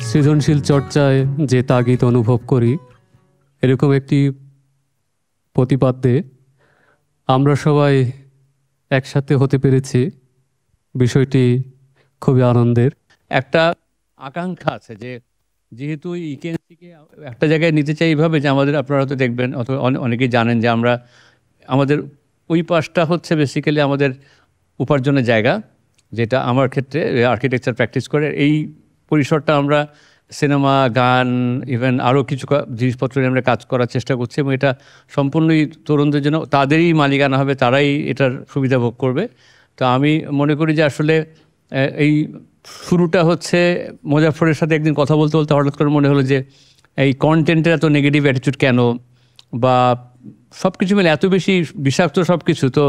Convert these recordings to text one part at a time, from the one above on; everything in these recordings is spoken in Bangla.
সৃজনশীল চর্চায় যে তাগিদ অনুভব করি, এরকম একটি প্রতিপাদ্যে আমরা সবাই একসাথে হতে পেরেছি, বিষয়টি খুবই আনন্দের। একটা আকাঙ্ক্ষা আছে যে যেহেতু ইকেএনসিকে একটা জায়গায় নিতে চাই এইভাবে যে আমাদের, আপনারা হয়তো দেখবেন অথবা অনেকেই জানেন যে আমরা আমাদের ওই পাশটা হচ্ছে বেসিক্যালি আমাদের উপার্জনের জায়গা, যেটা আমার ক্ষেত্রে আর্কিটেকচার প্র্যাকটিস করে এই পরিসরটা আমরা সিনেমা, গান, ইভেন আরও কিছু জিনিসপত্র নিয়ে আমরা কাজ করার চেষ্টা করছি এবং এটা সম্পূর্ণই তরুণদের জন্য, তাদেরই মালিকানা হবে, তারাই এটার সুবিধা ভোগ করবে। তো আমি মনে করি যে আসলে এই শুরুটা হচ্ছে মোজাফফরের সাথে একদিন কথা বলতে বলতে হঠাৎ করে মনে হলো যে এই কন্টেন্টের এত নেগেটিভ অ্যাটিটিউড কেন, বা সব কিছু মিলে এত বেশি বিষাক্ত সব কিছু। তো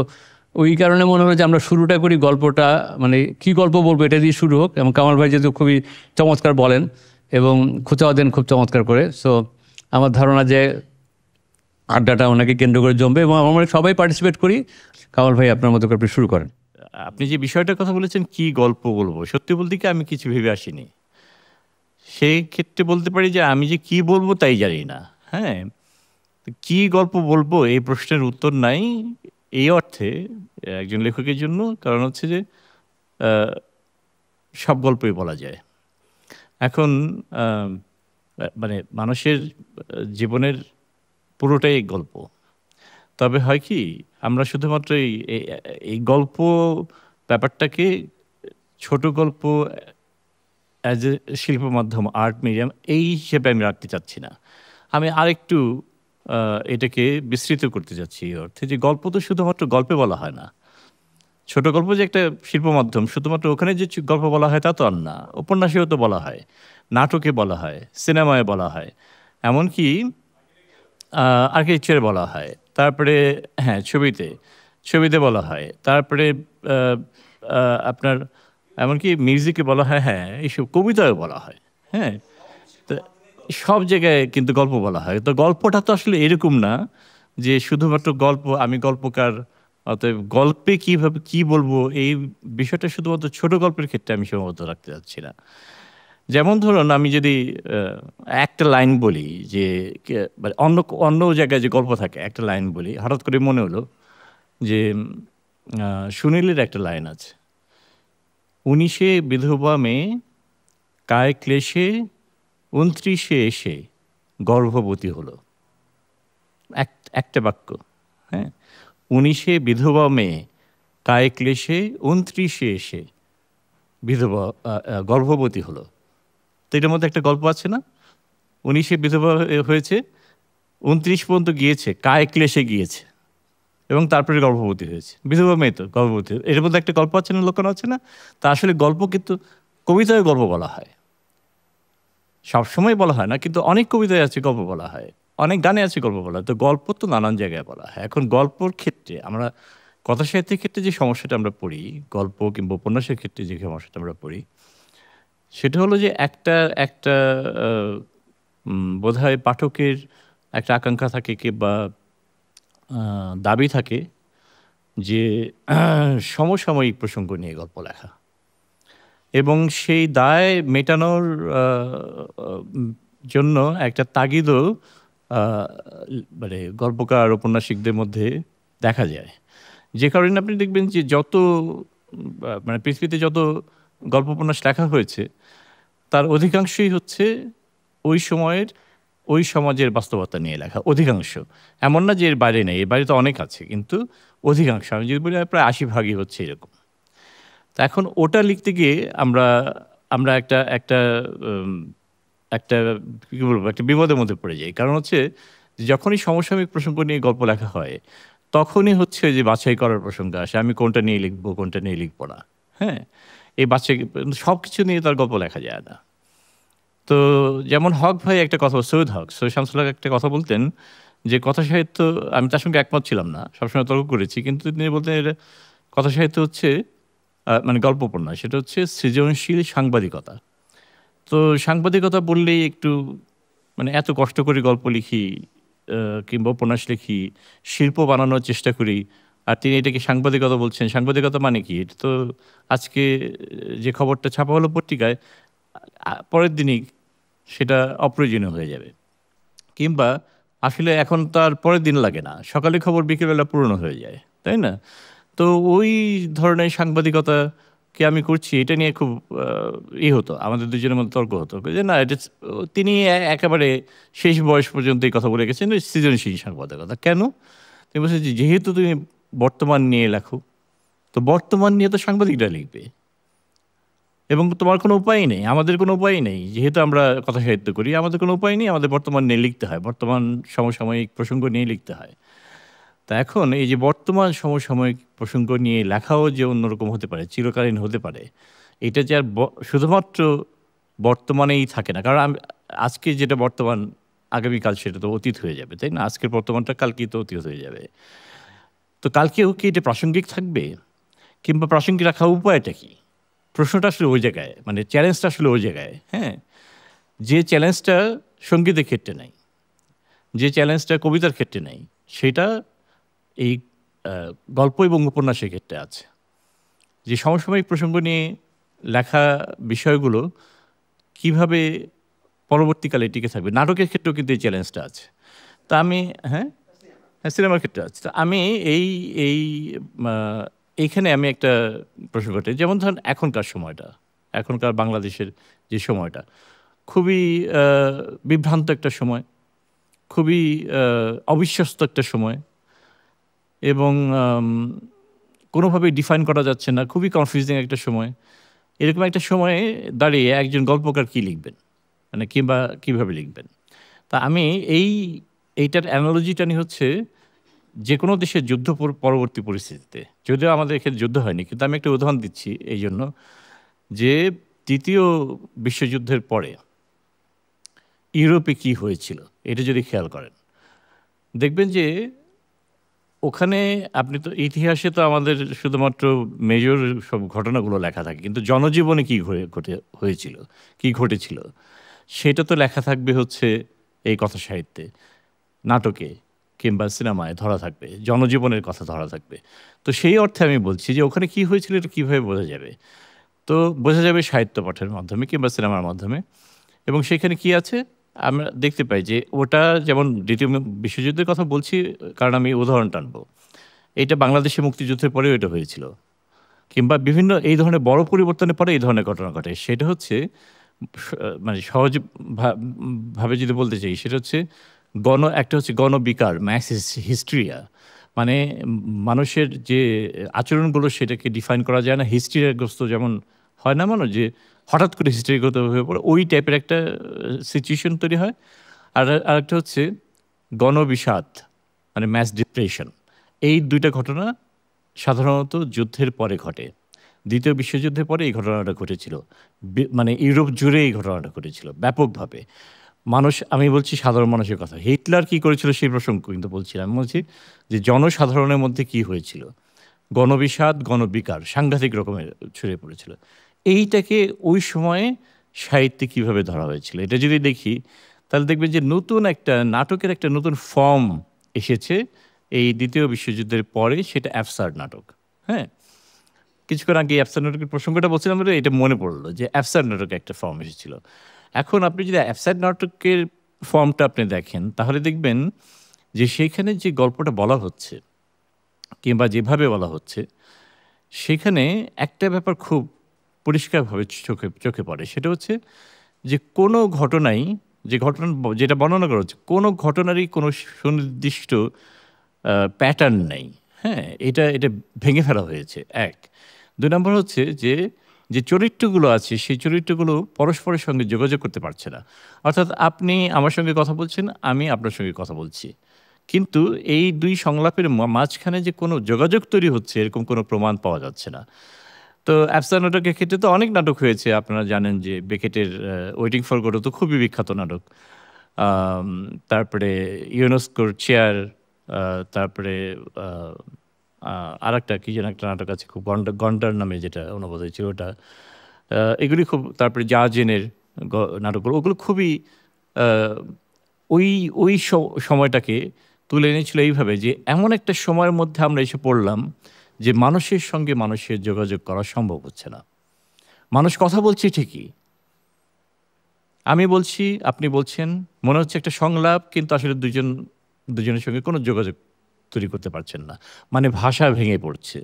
ওই কারণে মনে হলো যে আমরা শুরুটা করি, গল্পটা মানে কী গল্প বলবো এটা দিয়ে শুরু হোক। এবং কামাল ভাই যেহেতু খুবই চমৎকার বলেন এবং খুঁচাও দেন খুব চমৎকার করে, সো আমার ধারণা যে আড্ডাটা ওনাকে কেন্দ্র করে জমবে এবং আমরা সবাই পার্টিসিপেট করি। কামাল ভাই আপনার মতো করে শুরু করেন। আপনি যে বিষয়টার কথা বলেছেন কি গল্প বলবো, সত্যি বলতে কি আমি কিছু ভেবে আসিনি। সেই ক্ষেত্রে বলতে পারি যে আমি যে কি বলবো তাই জানি না। হ্যাঁ, কি গল্প বলবো এই প্রশ্নের উত্তর নাই এই অর্থে একজন লেখকের জন্য, কারণ হচ্ছে যে সব গল্পই বলা যায়। এখন মানে মানুষের জীবনের পুরোটাই গল্প। তবে হয় কি, আমরা শুধুমাত্র এই গল্প ব্যাপারটাকে ছোট গল্প অ্যাজ এ শিল্প মাধ্যম, আর্ট মিডিয়াম, এই হিসেবে আমি রাখতে চাচ্ছি না। আমি আরেকটু এটাকে বিস্তৃত করতে চাচ্ছি এই অর্থে যে গল্প তো শুধুমাত্র গল্পে বলা হয় না। ছোট গল্প যে একটা শিল্প মাধ্যম, শুধুমাত্র ওখানে যে গল্প বলা হয় তা তো আর না। উপন্যাসেও তো বলা হয়, নাটকে বলা হয়, সিনেমায় বলা হয়, এমনকি আর্কিটেকচারে বলা হয়, তারপরে হ্যাঁ ছবিতে বলা হয়, তারপরে আপনার এমনকি মিউজিকে বলা হয়, হ্যাঁ এইসব কবিতায়ও বলা হয়। হ্যাঁ, তো সব জায়গায় কিন্তু গল্প বলা হয়। তো গল্পটা তো আসলে এরকম না যে শুধুমাত্র গল্প, আমি গল্পকার, অতএব গল্পে কীভাবে কী বলবো এই বিষয়টা শুধুমাত্র ছোট গল্পের ক্ষেত্রে আমি সীমাবদ্ধ রাখতে চাচ্ছি না। যেমন ধরুন আমি যদি একটা লাইন বলি যে মানে অন্য জায়গায় যে গল্প থাকে, একটা লাইন বলি, হঠাৎ করে মনে হলো যে সুনীলের একটা লাইন আছে, 19-এ বিধবা মেয়ে কায় ক্লেশে 29-এ এসে গর্ভবতী হলো। একটা বাক্য। হ্যাঁ, 19-এ বিধবা মেয়ে কায় ক্লেশে 29-এ এসে বিধবা গর্ভবতী হলো। তো এটার মধ্যে একটা গল্প আছে না? 19-এ বিধবা হয়েছে, 29 পর্যন্ত গিয়েছে, কায় ক্লেশে গিয়েছে এবং তারপরে গর্ভবতী হয়েছে। বিধবা মেয়ে তো গর্ভবতী, এর মধ্যে একটা গল্প আছে না, লক্ষণ আছে না? তা আসলে গল্প কিন্তু কবিতায় গল্প বলা হয়, সবসময় বলা হয় না, কিন্তু অনেক কবিতায় আছে গল্প বলা হয়, অনেক গানে আছে গল্প বলা হয়। তো গল্প তো নানান জায়গায় বলা হয়। এখন গল্পর ক্ষেত্রে আমরা কথা সাহিত্যের ক্ষেত্রে যে সমস্যাটা আমরা পড়ি, গল্প কিংবা উপন্যাসের ক্ষেত্রে যে সমস্যাটা আমরা পড়ি, সেটা হলো যে একটা একটা বোধহয় পাঠকের একটা আকাঙ্ক্ষা থাকে কিংবা দাবি থাকে যে সমসাময়িক প্রসঙ্গ নিয়ে গল্প লেখা, এবং সেই দায় মেটানোর জন্য একটা তাগিদও মানে গল্পকার উপন্যাসিকদের মধ্যে দেখা যায়। যে কারণে আপনি দেখবেন যে যত মানে পৃথিবীতে যত গল্প উপন্যাস লেখা হয়েছে তার অধিকাংশই হচ্ছে ওই সময়ের ওই সমাজের বাস্তবতা নিয়ে লেখা, অধিকাংশ। এমন না যে এর বাইরে নেই, এর বাইরে তো অনেক আছে, কিন্তু অধিকাংশ, আমি যদি বলি প্রায় 80 ভাগই হচ্ছে এরকম। তা এখন ওটা লিখতে গিয়ে আমরা আমরা একটা একটা একটা কী বলবো, একটা বিপদের মধ্যে পড়ে যাই। কারণ হচ্ছে যখনই সমসাময়িক প্রসঙ্গ নিয়ে গল্প লেখা হয় তখনই হচ্ছে যে বাছাই করার প্রসঙ্গ আসে, আমি কোনটা নিয়ে লিখবো কোনটা নিয়ে লিখবো না। হ্যাঁ, এই বাছাই সব কিছু নিয়ে তার গল্প লেখা যায় না। তো যেমন হক ভাই একটা কথা, সৈয়দ শামসুল হক একটা কথা বলতেন যে কথা সাহিত্য, আমি তার সঙ্গে একমত ছিলাম না, সবসময় তর্ক করেছি, কিন্তু তিনি বলতেন এটা কথা সাহিত্য হচ্ছে মানে গল্প উপন্যাস, সেটা হচ্ছে সৃজনশীল সাংবাদিকতা। তো সাংবাদিকতা বললেই একটু মানে এত কষ্ট করে গল্প লিখি কিংবা উপন্যাস লিখি, শিল্প বানানোর চেষ্টা করি, আর তিনি এটাকে সাংবাদিকতা বলছেন। সাংবাদিকতা মানে কি? এটা তো আজকে যে খবরটা ছাপা হলো পত্রিকায়, পরের দিনই সেটা অপ্রয়োজনীয় হয়ে যাবে। কিংবা আসলে এখন তার পরের দিন লাগে না, সকালে খবর বিকেলবেলা পুরনো হয়ে যায়, তাই না? তো ওই ধরনের সাংবাদিকতাকে আমি করছি, এটা নিয়ে খুব হতো, আমাদের দুজনের মধ্যে তর্ক হতো যে না, এটা তিনি একেবারে শেষ বয়স পর্যন্ত এই কথা বলে গেছেন, সৃজনশীল সাংবাদিকতা। কেন? তুমি বলছো যে যেহেতু তুমি বর্তমান নিয়ে লেখো, তো বর্তমান নিয়ে তো সাংবাদিকরা লিখবে, এবং তোমার কোনো উপায় নেই, আমাদের কোনো উপায় নেই, যেহেতু আমরা কথা সাহিত্য করি, আমাদের কোনো উপায় নেই, আমাদের বর্তমান নিয়ে লিখতে হয়, বর্তমান সমসাময়িক প্রসঙ্গ নিয়ে লিখতে হয়। তা এখন এই যে বর্তমান সমসাময়িক প্রসঙ্গ নিয়ে লেখাও যে অন্যরকম হতে পারে, চিরকালীন হতে পারে, এটা যে আর শুধুমাত্র বর্তমানেই থাকে না। কারণ আজকে যেটা বর্তমান, আগামীকাল সেটা তো অতীত হয়ে যাবে, তাই না? আজকের বর্তমানটা কালকেই তো অতীত হয়ে যাবে। তো কালকেও কি এটা প্রাসঙ্গিক থাকবে, কিংবা প্রাসঙ্গিক রাখার উপায়টা কি? প্রশ্নটা আসলে ওই জায়গায়, মানে চ্যালেঞ্জটা আসলে ওই জায়গায়। হ্যাঁ, যে চ্যালেঞ্জটা সঙ্গীতের ক্ষেত্রে নাই, যে চ্যালেঞ্জটা কবিতার ক্ষেত্রে নাই, সেটা এই গল্প এবং উপন্যাসের ক্ষেত্রে আছে। যে সমসাময়িক প্রসঙ্গ নিয়ে লেখা বিষয়গুলো কিভাবে পরবর্তীকালে টিকে থাকবে। নাটকের ক্ষেত্রেও কিন্তু এই চ্যালেঞ্জটা আছে। তা আমি, হ্যাঁ হ্যাঁ, সিনেমার ক্ষেত্রে আছে। তা আমি এই এই এইখানে আমি একটা প্রশ্ন করতে, যেমন ধরেন এখনকার সময়টা, এখনকার বাংলাদেশের যে সময়টা খুবই বিভ্রান্ত একটা সময়, খুবই অবিশ্বস্ত একটা সময়, এবং কোনোভাবেই ডিফাইন করা যাচ্ছে না, খুবই কনফিউজিং একটা সময়। এরকম একটা সময়ে দাঁড়িয়ে একজন গল্পকার কী লিখবেন, মানে কিংবা কীভাবে লিখবেন? তা আমি এইটার অ্যানালজিটা নিয়ে হচ্ছে যে কোনো দেশের যুদ্ধ পরবর্তী পরিস্থিতিতে, যদিও আমাদের এখানে যুদ্ধ হয়নি, কিন্তু আমি একটা উদাহরণ দিচ্ছি এই জন্য, যে দ্বিতীয় বিশ্বযুদ্ধের পরে ইউরোপে কি হয়েছিল এটা যদি খেয়াল করেন, দেখবেন যে ওখানে আপনি তো ইতিহাসে তো আমাদের শুধুমাত্র মেজর সব ঘটনাগুলো লেখা থাকে, কিন্তু জনজীবনে কী হয়েছিল, কি ঘটেছিল, সেটা তো লেখা থাকবে হচ্ছে এই কথা সাহিত্যে, নাটকে কিংবা সিনেমায় ধরা থাকবে, জনজীবনের কথা ধরা থাকবে। তো সেই অর্থে আমি বলছি যে ওখানে কি হয়েছিল এটা কীভাবে বোঝা যাবে? তো বোঝা যাবে সাহিত্য পাঠের মাধ্যমে কিংবা সিনেমার মাধ্যমে। এবং সেখানে কি আছে আমরা দেখতে পাই যে ওটা, যেমন দ্বিতীয় বিশ্বযুদ্ধের কথা বলছি কারণ আমি উদাহরণ টানবো, এটা বাংলাদেশে মুক্তিযুদ্ধের পরেও এটা হয়েছিল, কিংবা বিভিন্ন এই ধরনের বড় পরিবর্তনের পরে এই ধরনের ঘটনা ঘটে। সেটা হচ্ছে মানে সহজ ভাবে যদি বলতে চাই, সেটা হচ্ছে একটা হচ্ছে গণবিকার, ম্যাস হিস্ট্রিয়া, মানে মানুষের যে আচরণগুলো সেটাকে ডিফাইন করা যায় না, হিস্ট্রিয়াগ্রস্ত যেমন হয় না মানুষ, যে হঠাৎ করে হিস্ট্রিগত হয়ে পড়ে, ওই টাইপের একটা সিচুয়েশন তৈরি হয়। আর আরেকটা হচ্ছে গণবিষাদ, মানে ম্যাস ডিপ্রেশন। এই দুইটা ঘটনা সাধারণত যুদ্ধের পরে ঘটে। দ্বিতীয় বিশ্বযুদ্ধের পরে এই ঘটনাটা ঘটেছিল, মানে ইউরোপ জুড়ে এই ঘটনাটা ঘটেছিল ব্যাপকভাবে। মানুষ, আমি বলছি সাধারণ মানুষের কথা, হিটলার কি করেছিল সেই প্রসঙ্গ কিন্তু বলছিলাম। আমি বলছি যে জনসাধারণের মধ্যে কি হয়েছিল, গণবিষাদ, গণবিকার সাংঘাতিক রকমের ছড়িয়ে পড়েছিল। এইটাকে ওই সময়ে সাহিত্যে কিভাবে ধরা হয়েছিল এটা যদি দেখি, তাহলে দেখবেন যে নতুন একটা নাটকের একটা নতুন ফর্ম এসেছে এই দ্বিতীয় বিশ্বযুদ্ধের পরে, সেটা অ্যাবসার্ড নাটক। হ্যাঁ, কিছুক্ষণ আগে অ্যাবসার্ড নাটকের প্রসঙ্গটা বলছিলাম, এটা মনে পড়লো যে অ্যাবসার্ড নাটকে একটা ফর্ম এসেছিল। এখন আপনি যদি অ্যাবসার্ড নাটকের ফর্মটা আপনি দেখেন, তাহলে দেখবেন যে সেইখানে যে গল্পটা বলা হচ্ছে কিংবা যেভাবে বলা হচ্ছে, সেখানে একটা ব্যাপার খুব পরিষ্কারভাবে চোখে পড়ে। সেটা হচ্ছে যে কোনো ঘটনাই, যে ঘটনা যেটা বর্ণনা করা হচ্ছে, কোনো ঘটনারই কোনো সুনির্দিষ্ট প্যাটার্ন নেই। হ্যাঁ, এটা ভেঙে ফেলা হয়েছে, এক। দুই নম্বর হচ্ছে যে যে চরিত্রগুলো আছে সেই চরিত্রগুলো পরস্পরের সঙ্গে যোগাযোগ করতে পারছে না। অর্থাৎ আপনি আমার সঙ্গে কথা বলছেন, আমি আপনার সঙ্গে কথা বলছি, কিন্তু এই দুই সংলাপের মাঝখানে যে কোনো যোগাযোগ তৈরি হচ্ছে এরকম কোনো প্রমাণ পাওয়া যাচ্ছে না। তো অ্যাবসার্ড নাটকের ক্ষেত্রে তো অনেক নাটক হয়েছে, আপনারা জানেন যে বেকেটের ওয়েটিং ফর গডো তো খুবই বিখ্যাত নাটক। তারপরে ইউনেস্কোর চেয়ার, তারপরে আর একটা কী যেন একটা নাটক আছে খুব, গন্ডার নামে যেটা অনুবাদ হয়েছিল ওটা, এগুলি খুব, তারপরে জাজেনের নাটকগুলো, ওগুলো খুবই ওই ওই সময়টাকে তুলে এনেছিল এইভাবে যে এমন একটা সময়ের মধ্যে আমরা এসে পড়লাম যে মানুষের সঙ্গে মানুষের যোগাযোগ করা সম্ভব হচ্ছে না। মানুষ কথা বলছে ঠিকই, আমি বলছি, আপনি বলছেন, মনে হচ্ছে একটা সংলাপ, কিন্তু আসলে দুজনের সঙ্গে কোনো যোগাযোগ তৈরি করতে পারছেন না। মানে ভাষা ভেঙে পড়ছে।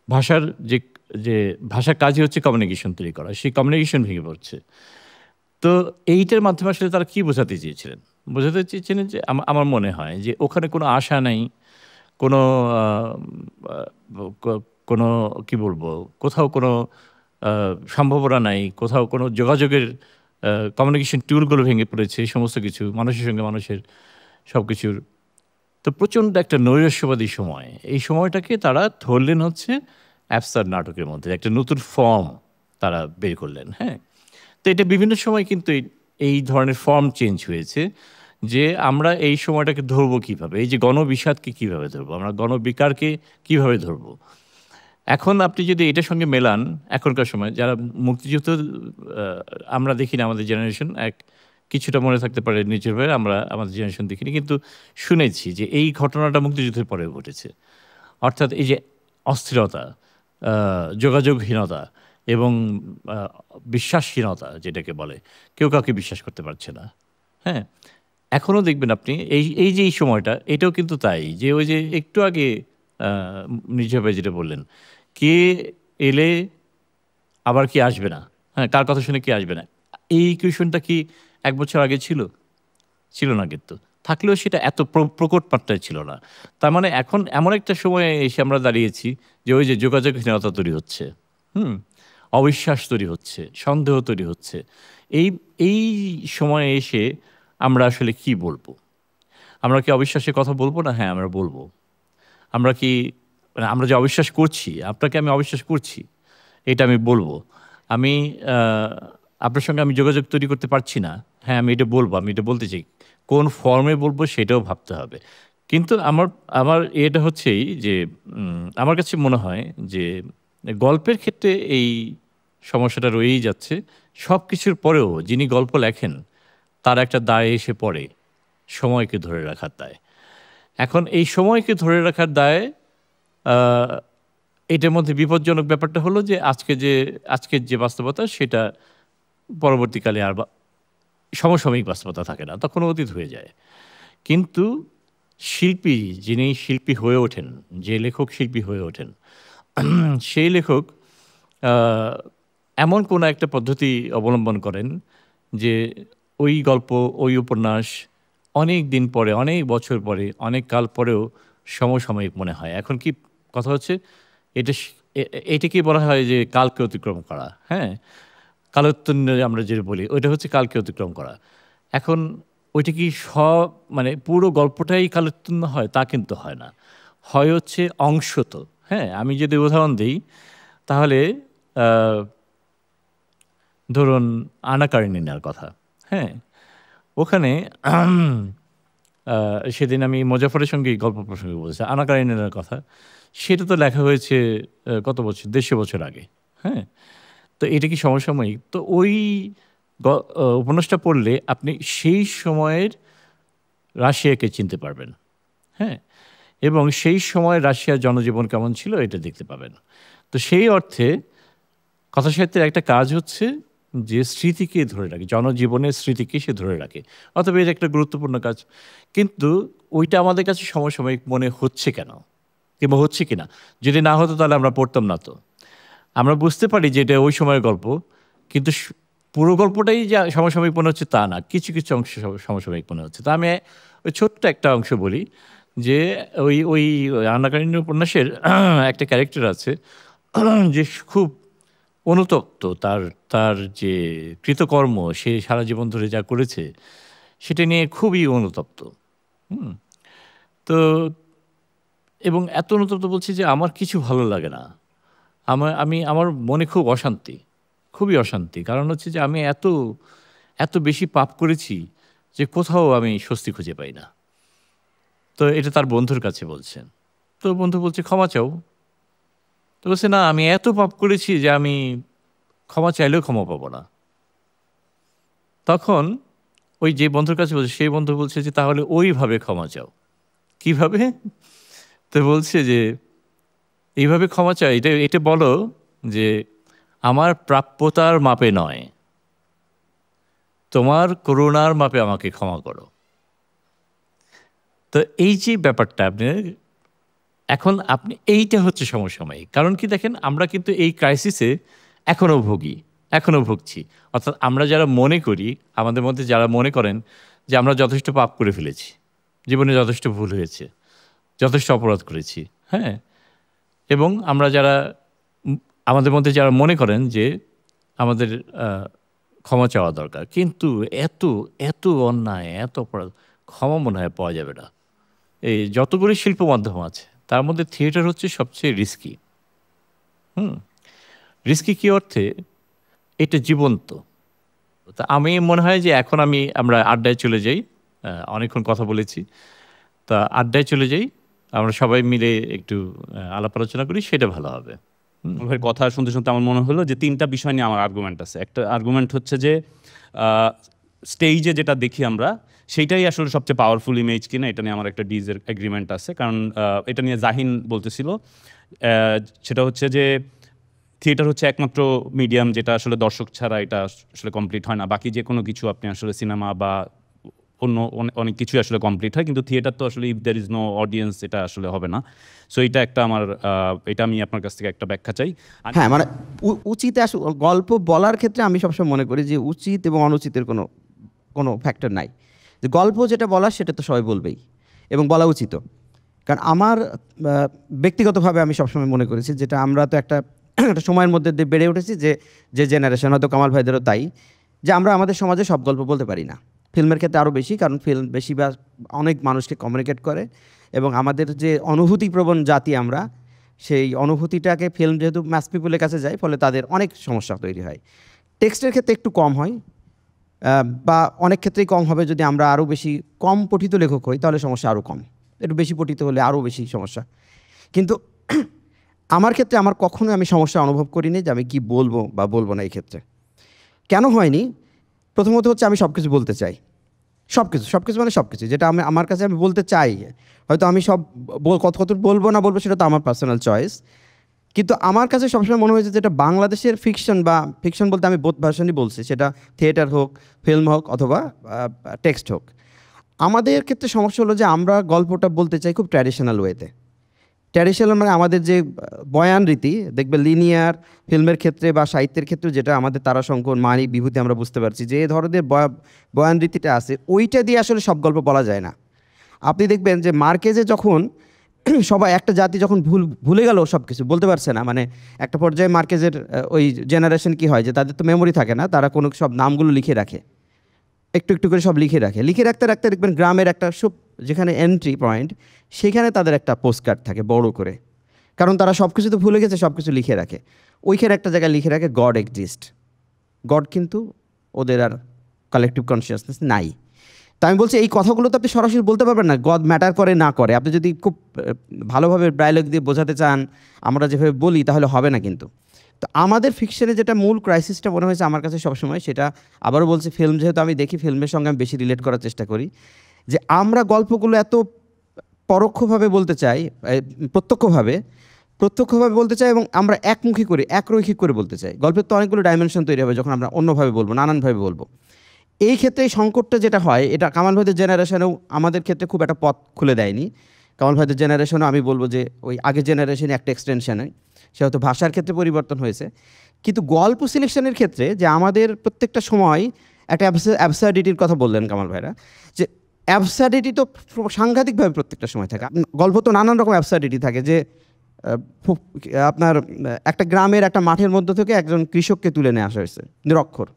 ভাষার যে যে ভাষার কাজই হচ্ছে কমিউনিকেশন তৈরি করা, সেই কমিউনিকেশন ভেঙে পড়ছে। তো এইটার মাধ্যমে আসলে তারা কি বোঝাতে চেয়েছিলেন? বোঝাতে চেয়েছিলেন যে আমার মনে হয় যে ওখানে কোনো আশা নাই, কোনো আ আ ক কোনো কি বলবো? কোথাও কোনো আ সম্ভাবনা নাই, কোথাও কোনো যোগাযোগের কমিউনিকেশন টুলগুলো ভেঙে পড়েছে, এই সমস্ত কিছু। মানুষের সঙ্গে মানুষের সবকিছুর। তো প্রচণ্ড একটা নৈরাশ্যবাদী সময়। এই সময়টাকে তারা ধরলেন হচ্ছে অ্যাবসার্ড নাটকের মধ্যে। একটা নতুন ফর্ম তারা বের করলেন, হ্যাঁ? তো এটা বিভিন্ন সময় কিন্তু এই ধরনের ফর্ম চেঞ্জ হয়েছে যে আমরা এই সময়টাকে ধরবো কিভাবে? এই যে গণবিষাদকে কিভাবে ধরবো? আমরা গণবিকারকে কিভাবে ধরবো? এখন আপনি যদি এটার সঙ্গে মেলান, এখনকার সময় যারা মুক্তিযুদ্ধ আ আমরা দেখি না, আমাদের জেনারেশন কিছুটা মনে থাকতে পারে নিশ্চিতভাবে, আমরা আমাদের জেনারেশন দেখিনি। কিন্তু শুনেছি যে এই ঘটনাটা মুক্তিযুদ্ধের পরেও ঘটেছে। অর্থাৎ এই যে অস্থিরতা, আ যোগাযোগহীনতা এবং আ বিশ্বাসহীনতা যেটাকে বলে, কেউ কাউকে বিশ্বাস করতে পারছে না। হ্যাঁ? এখনো দেখবেন আপনি এই যে এই সময়টা, এটাও কিন্তু তাই। যে ওই যে একটু আগে আ মির্জা ভাই যেটা বললেন, কে এলে আবার কে আসবে না? হ্যাঁ, কার কথা শুনে কে আসবে না? এই ইকুয়েশনটা কি ১ বছর আগে ছিল? ছিল না কিন্তু। থাকলেও সেটা এত প্রকট মাত্রায় ছিল না। তার মানে এখন এমন একটা সময়ে এসে আমরা দাঁড়িয়েছি যে ওই যে যোগাযোগহীনতা তৈরি হচ্ছে। হুম? অবিশ্বাস তৈরি হচ্ছে, সন্দেহ তৈরি হচ্ছে। এই এই সময়ে এসে আমরা আসলে কি বলবো? আমরা কি অবিশ্বাসের কথা বলবো না? হ্যাঁ, আমরা বলব। আমরা কি মানে আমরা যে অবিশ্বাস করছি, আপনাকে আমি অবিশ্বাস করছি, এটা আমি বলব। আমি আ আপনার সঙ্গে আমি যোগাযোগ তৈরি করতে পারছি না। হ্যাঁ, আমি এটা বলব, আমি এটা বলতে চাই। কোন ফর্মে বলব সেটাও ভাবতে হবে। কিন্তু আমার আমার এটা হচ্ছেই যে আমার কাছে মনে হয় যে গল্পের ক্ষেত্রে এই সমস্যাটা রয়েই যাচ্ছে। সবকিছুর পরেও যিনি গল্প লেখেন, তার একটা দায় এসে পড়ে, সময়কে ধরে রাখার দায়। এখন এই সময়কে ধরে রাখার দায়, আ এটার মধ্যে বিপজ্জনক ব্যাপারটা হলো যে আজকের যে বাস্তবতা সেটা পরবর্তীকালে আর সমসাময়িক বাস্তবতা থাকে না। তখন অতীত হয়ে যায়। কিন্তু শিল্পী, যিনি শিল্পী হয়ে ওঠেন, যে লেখক শিল্পী হয়ে ওঠেন, সেই লেখক আ এমন কোনো একটা পদ্ধতি অবলম্বন করেন যে ওই গল্প, ওই উপন্যাস অনেক দিন পরে, অনেক বছর পরে, অনেক কাল পরেও সমসাময়িক মনে হয়। এখন কি কথা হচ্ছে, এটা স এ এ এটাকেই বলা হয় যে কালকে অতিক্রম করা, হ্যাঁ? কালোত্তীর্ণ আমরা যেটা বলি, ওইটা হচ্ছে কালকে অতিক্রম করা। এখন ওইটা কি মানে পুরো গল্পটাই কালোত্তীর্ণ হয়? তা কিন্তু হয় না। হয় হচ্ছে অংশত, হ্যাঁ? আমি যদি উদাহরণ দেই, তাহলে আ ধরুন আনা কারেনিনার কথা, হ্যাঁ? ওখানে আ সেদিন আমি মোজাফফরের সঙ্গেই গল্প প্রসঙ্গে বলেছি। আনা কারেনিনার কথা। সেটা তো লেখা হয়েছে কত বছর? ১৫০ বছর আগে, হ্যাঁ? তো এটা কি সমসাময়িক? তো ওই গ উপন্যাসটা পড়লে আপনি সেই সময়ের রাশিয়াকে চিনতে পারবেন, হ্যাঁ? এবং সেই সময় রাশিয়ার জনজীবন কেমন ছিল এটা দেখতে পাবেন। তো সেই অর্থে কথাসাহিত্যের একটা কাজ হচ্ছে যে স্মৃতিকে ধরে রাখে, জনজীবনের স্মৃতিকে সে ধরে রাখে। অতএব এটা একটা গুরুত্বপূর্ণ কাজ। কিন্তু ওইটা আমাদের কাছে সমসাময়িক মনে হচ্ছে কেন? কিংবা হচ্ছে কিনা? যদি না হতো তাহলে আমরা পড়তাম না তো। আমরা বুঝতে পারি যে এটা ওই সময়ের গল্প। কিন্তু পুরো গল্পটাই যে সমসাময়িক মনে হচ্ছে তা না। কিছু, কিছু অংশ সমসাময়িক মনে হচ্ছে। তো আমি ওই ছোট্ট একটা অংশ বলি যে ওই আন্না কারেনিনার উপন্যাসের একটা ক্যারেক্টার আছে যে খুব অনুতপ্ত। তার তার যে কৃতকর্ম সে সারা জীবন ধরে যা করেছে সেটা নিয়ে খুবই অনুতপ্ত। হুম? তো এবং এত অনুতপ্ত বলছি যে আমার কিছু ভালো লাগে না। আমার মনে খুব অশান্তি, খুবই অশান্তি। কারণ হচ্ছে যে আমি এত বেশি পাপ করেছি যে কোথাও আমি স্বস্তি খুঁজে পাই না। তো এটা তার বন্ধুর কাছে বলছেন। তো বন্ধু বলছে, "ক্ষমা চাও।" তো বলছে, "না, আমি এত পাপ করেছি যে আমি ক্ষমা চাইলেও ক্ষমা পাবো না।" তখন ওই যে বন্ধুর কাছে বলছে, সেই বন্ধু বলছে যে, "তাহলে ওইভাবে ক্ষমা চাও।" কিভাবে? তো বলছে যে, "এইভাবে ক্ষমা চাও, এটা বলো যে, আমার প্রাপ্যতার মাপে নয়, তোমার করুণার মাপে আমাকে ক্ষমা করো। তো এই যে ব্যাপারটা আপনি এইটা হচ্ছে সমসাময়িক। কারণ কি দেখেন, আমরা কিন্তু এই ক্রাইসিসে এখনও ভুগছি। অর্থাৎ আমরা যারা মনে করি, আমাদের মধ্যে যারা মনে করেন যে আমরা যথেষ্ট পাপ করে ফেলেছি, জীবনে যথেষ্ট ভুল হয়েছে, যথেষ্ট অপরাধ করেছি, হ্যাঁ, এবং আমাদের মধ্যে যারা মনে করেন যে আমাদের ক্ষমা চাওয়া দরকার, কিন্তু এত এত অন্যায়, এত অপরাধ, ক্ষমা মনে হয় পাওয়া যাবে না। এই যতগুলি শিল্প মাধ্যম আছে তার মধ্যে থিয়েটার হচ্ছে সবচেয়ে রিস্কি। রিস্কি কী অর্থে? এটা জীবন্ত। তা আমি মনে হয় যে এখন আমরা আড্ডায় চলে যাই, অনেকক্ষণ কথা বলেছি, তা আড্ডায় চলে যাই, আমরা সবাই মিলে একটু আলাপ আলোচনা করি, সেটা ভালো হবে। ভাই কথা শুনতে শুনতে আমার মনে হলো যে 3টা বিষয় নিয়ে আমার আর্গুমেন্ট আছে। একটা আর্গুমেন্ট হচ্ছে যে স্টেজে যেটা দেখি আমরা সেইটাই আসলে সবচেয়ে পাওয়ারফুল ইমেজ কিনা, এটা নিয়ে আমার একটা ডিজের এগ্রিমেন্ট আছে। কারণ এটা নিয়ে জাহিন বলতেছিল, সেটা হচ্ছে যে থিয়েটার হচ্ছে একমাত্র মিডিয়াম যেটা আসলে দর্শক ছাড়া এটা আসলে কমপ্লিট হয় না। বাকি যে কোনো কিছু আপনি আসলে সিনেমা বা অন্য অনেক কিছুই আসলে কমপ্লিট হয়, কিন্তু থিয়েটার তো আসলে if there is no audience এটা আসলে হবে না। সো এটা একটা এটা আমি আপনার কাছ থেকে একটা ব্যাখ্যা চাই। হ্যাঁ, মানে উচিত গল্প বলার ক্ষেত্রে আমি সবসময় মনে করি যে উচিত এবং অনুচিতের কোনো ফ্যাক্টর নাই। যে গল্প যেটা বলার সেটা তো সবাই বলবেই এবং বলা উচিত। কারণ আমার ব্যক্তিগতভাবে আমি সবসময় মনে করেছি, যেটা আমরা তো একটা সময়ের মধ্যে বেড়ে উঠেছি, যে জেনারেশন, হয়তো কামাল ভাইদেরও তাই, যে আমরা আমাদের সমাজে সব গল্প বলতে পারি না। ফিল্মের ক্ষেত্রে আরও বেশি, কারণ ফিল্ম বেশি বা অনেক মানুষকে কমিউনিকেট করে, এবং আমাদের যে অনুভূতিপ্রবণ জাতি আমরা, সেই অনুভূতিটাকে ফিল্ম যেহেতু ম্যাস পিপুলের কাছে যায়, ফলে তাদের অনেক সমস্যা তৈরি হয়। টেক্সটের ক্ষেত্রে একটু কম হয়, বা অনেক ক্ষেত্রেই কম হবে। যদি আমরা আরও বেশি কম পঠিত লেখক হই তাহলে সমস্যা আরও কম, একটু বেশি পঠিত হলে আরও বেশি সমস্যা। কিন্তু আমার ক্ষেত্রে কখনোই আমি সমস্যা অনুভব করিনি যে আমি কি বলবো বা বলবো না। এই ক্ষেত্রে কেন হয়নি? প্রথমত হচ্ছে আমি সব কিছু বলতে চাই, সব কিছু মানে সব কিছু যেটা আমার কাছে আমি বলতে চাই। হয়তো আমি কত বলবো না বলবো সেটা তো আমার পার্সোনাল চয়েস, কিন্তু আমার কাছে সবসময় মনে হয়েছে যেটা বাংলাদেশের ফিকশন বলতে আমি বোথ ভার্সনই বলছি, সেটা থিয়েটার হোক, ফিল্ম হোক, অথবা টেক্সট হোক। আমাদের ক্ষেত্রে সমস্যা হলো যে আমরা গল্পটা বলতে চাই খুব ট্র্যাডিশনাল ওয়েতে। ট্র্যাডিশনাল মানে আমাদের যে বয়ান রীতি, দেখবে লিনিয়ার ফিল্মের ক্ষেত্রে বা সাহিত্যের ক্ষেত্রে যেটা আমাদের তারাশঙ্কর, মানি, বিভূতি আমরা বুঝতে পারছি যে এই ধরনের বয়ান রীতিটা আছে, ওইটা দিয়ে আসলে সব গল্প বলা যায় না। আপনি দেখবেন যে মার্কেজে যখন সবাই একটা জাতি যখন ভুলে গেল, সব কিছু বলতে পারছে না, মানে একটা পর্যায়ে মার্কেজের ওই জেনারেশন কি হয় যে তাদের তো মেমোরি থাকে না, তারা কোনো সব নামগুলো লিখে রাখে, একটু একটু করে সব লিখে রাখতে রাখতে দেখবেন গ্রামের একটা যেখানে এন্ট্রি পয়েন্ট, সেখানে তাদের একটা পোস্টকার্ড থাকে বড় করে, কারণ তারা সব কিছু তো ভুলে গেছে, সব কিছু লিখে রাখে। ওইখানে একটা জায়গায় লিখে রাখে গড এক্সিস্ট। গড কিন্তু ওদের আর কালেকটিভ কনসিয়াসনেস নাই। তা আমি বলছি এই কথাগুলো তো আপনি সরাসরি বলতে পারবেন না, গড ম্যাটার করে না করে। আপনি যদি খুব ভালোভাবে ডায়লগ দিয়ে বোঝাতে চান, আমরা যেভাবে বলি, তাহলে হবে না। কিন্তু তো আমাদের ফিকশনে যেটা মূল ক্রাইসিসটা মনে হয়েছে আমার কাছে সবসময়, সেটা আবারও বলছি, ফিল্ম যেহেতু আমি দেখি, ফিল্মের সঙ্গে আমি বেশি রিলেট করার চেষ্টা করি, যে আমরা গল্পগুলো এত পরোক্ষভাবে বলতে চাই, প্রত্যক্ষভাবে বলতে চাই, এবং আমরা একরৈখিক করে বলতে চাই। গল্পের তো অনেকগুলো ডাইমেনশন তৈরি হবে যখন আমরা অন্যভাবে বলবো, নানানভাবে বলবো। এই ক্ষেত্রে এই সংকটটা যেটা হয়, এটা কামাল ভাইদের জেনারেশনেও আমাদের ক্ষেত্রে খুব একটা পথ খুলে দেয়নি। কামাল ভাইদের জেনারেশনও আমি বলবো যে ওই আগের জেনারেশনে একটা এক্সটেনশনে, সে হয়তো ভাষার ক্ষেত্রে পরিবর্তন হয়েছে, কিন্তু গল্প সিলেকশনের ক্ষেত্রে যে আমাদের প্রত্যেকটা সময় একটা অ্যাবসার্ডিটির কথা বললেন কামাল ভাইরা, যে অ্যাবসার্ডিটি তো সাংঘাতিকভাবে প্রত্যেকটা সময় থাকে। গল্প তো নানান রকম অ্যাবসার্ডিটি থাকে, যে আপনার একটা গ্রামের একটা মাঠের মধ্য থেকে একজন কৃষককে তুলে নিয়ে আসা হয়েছে, নিরক্ষর,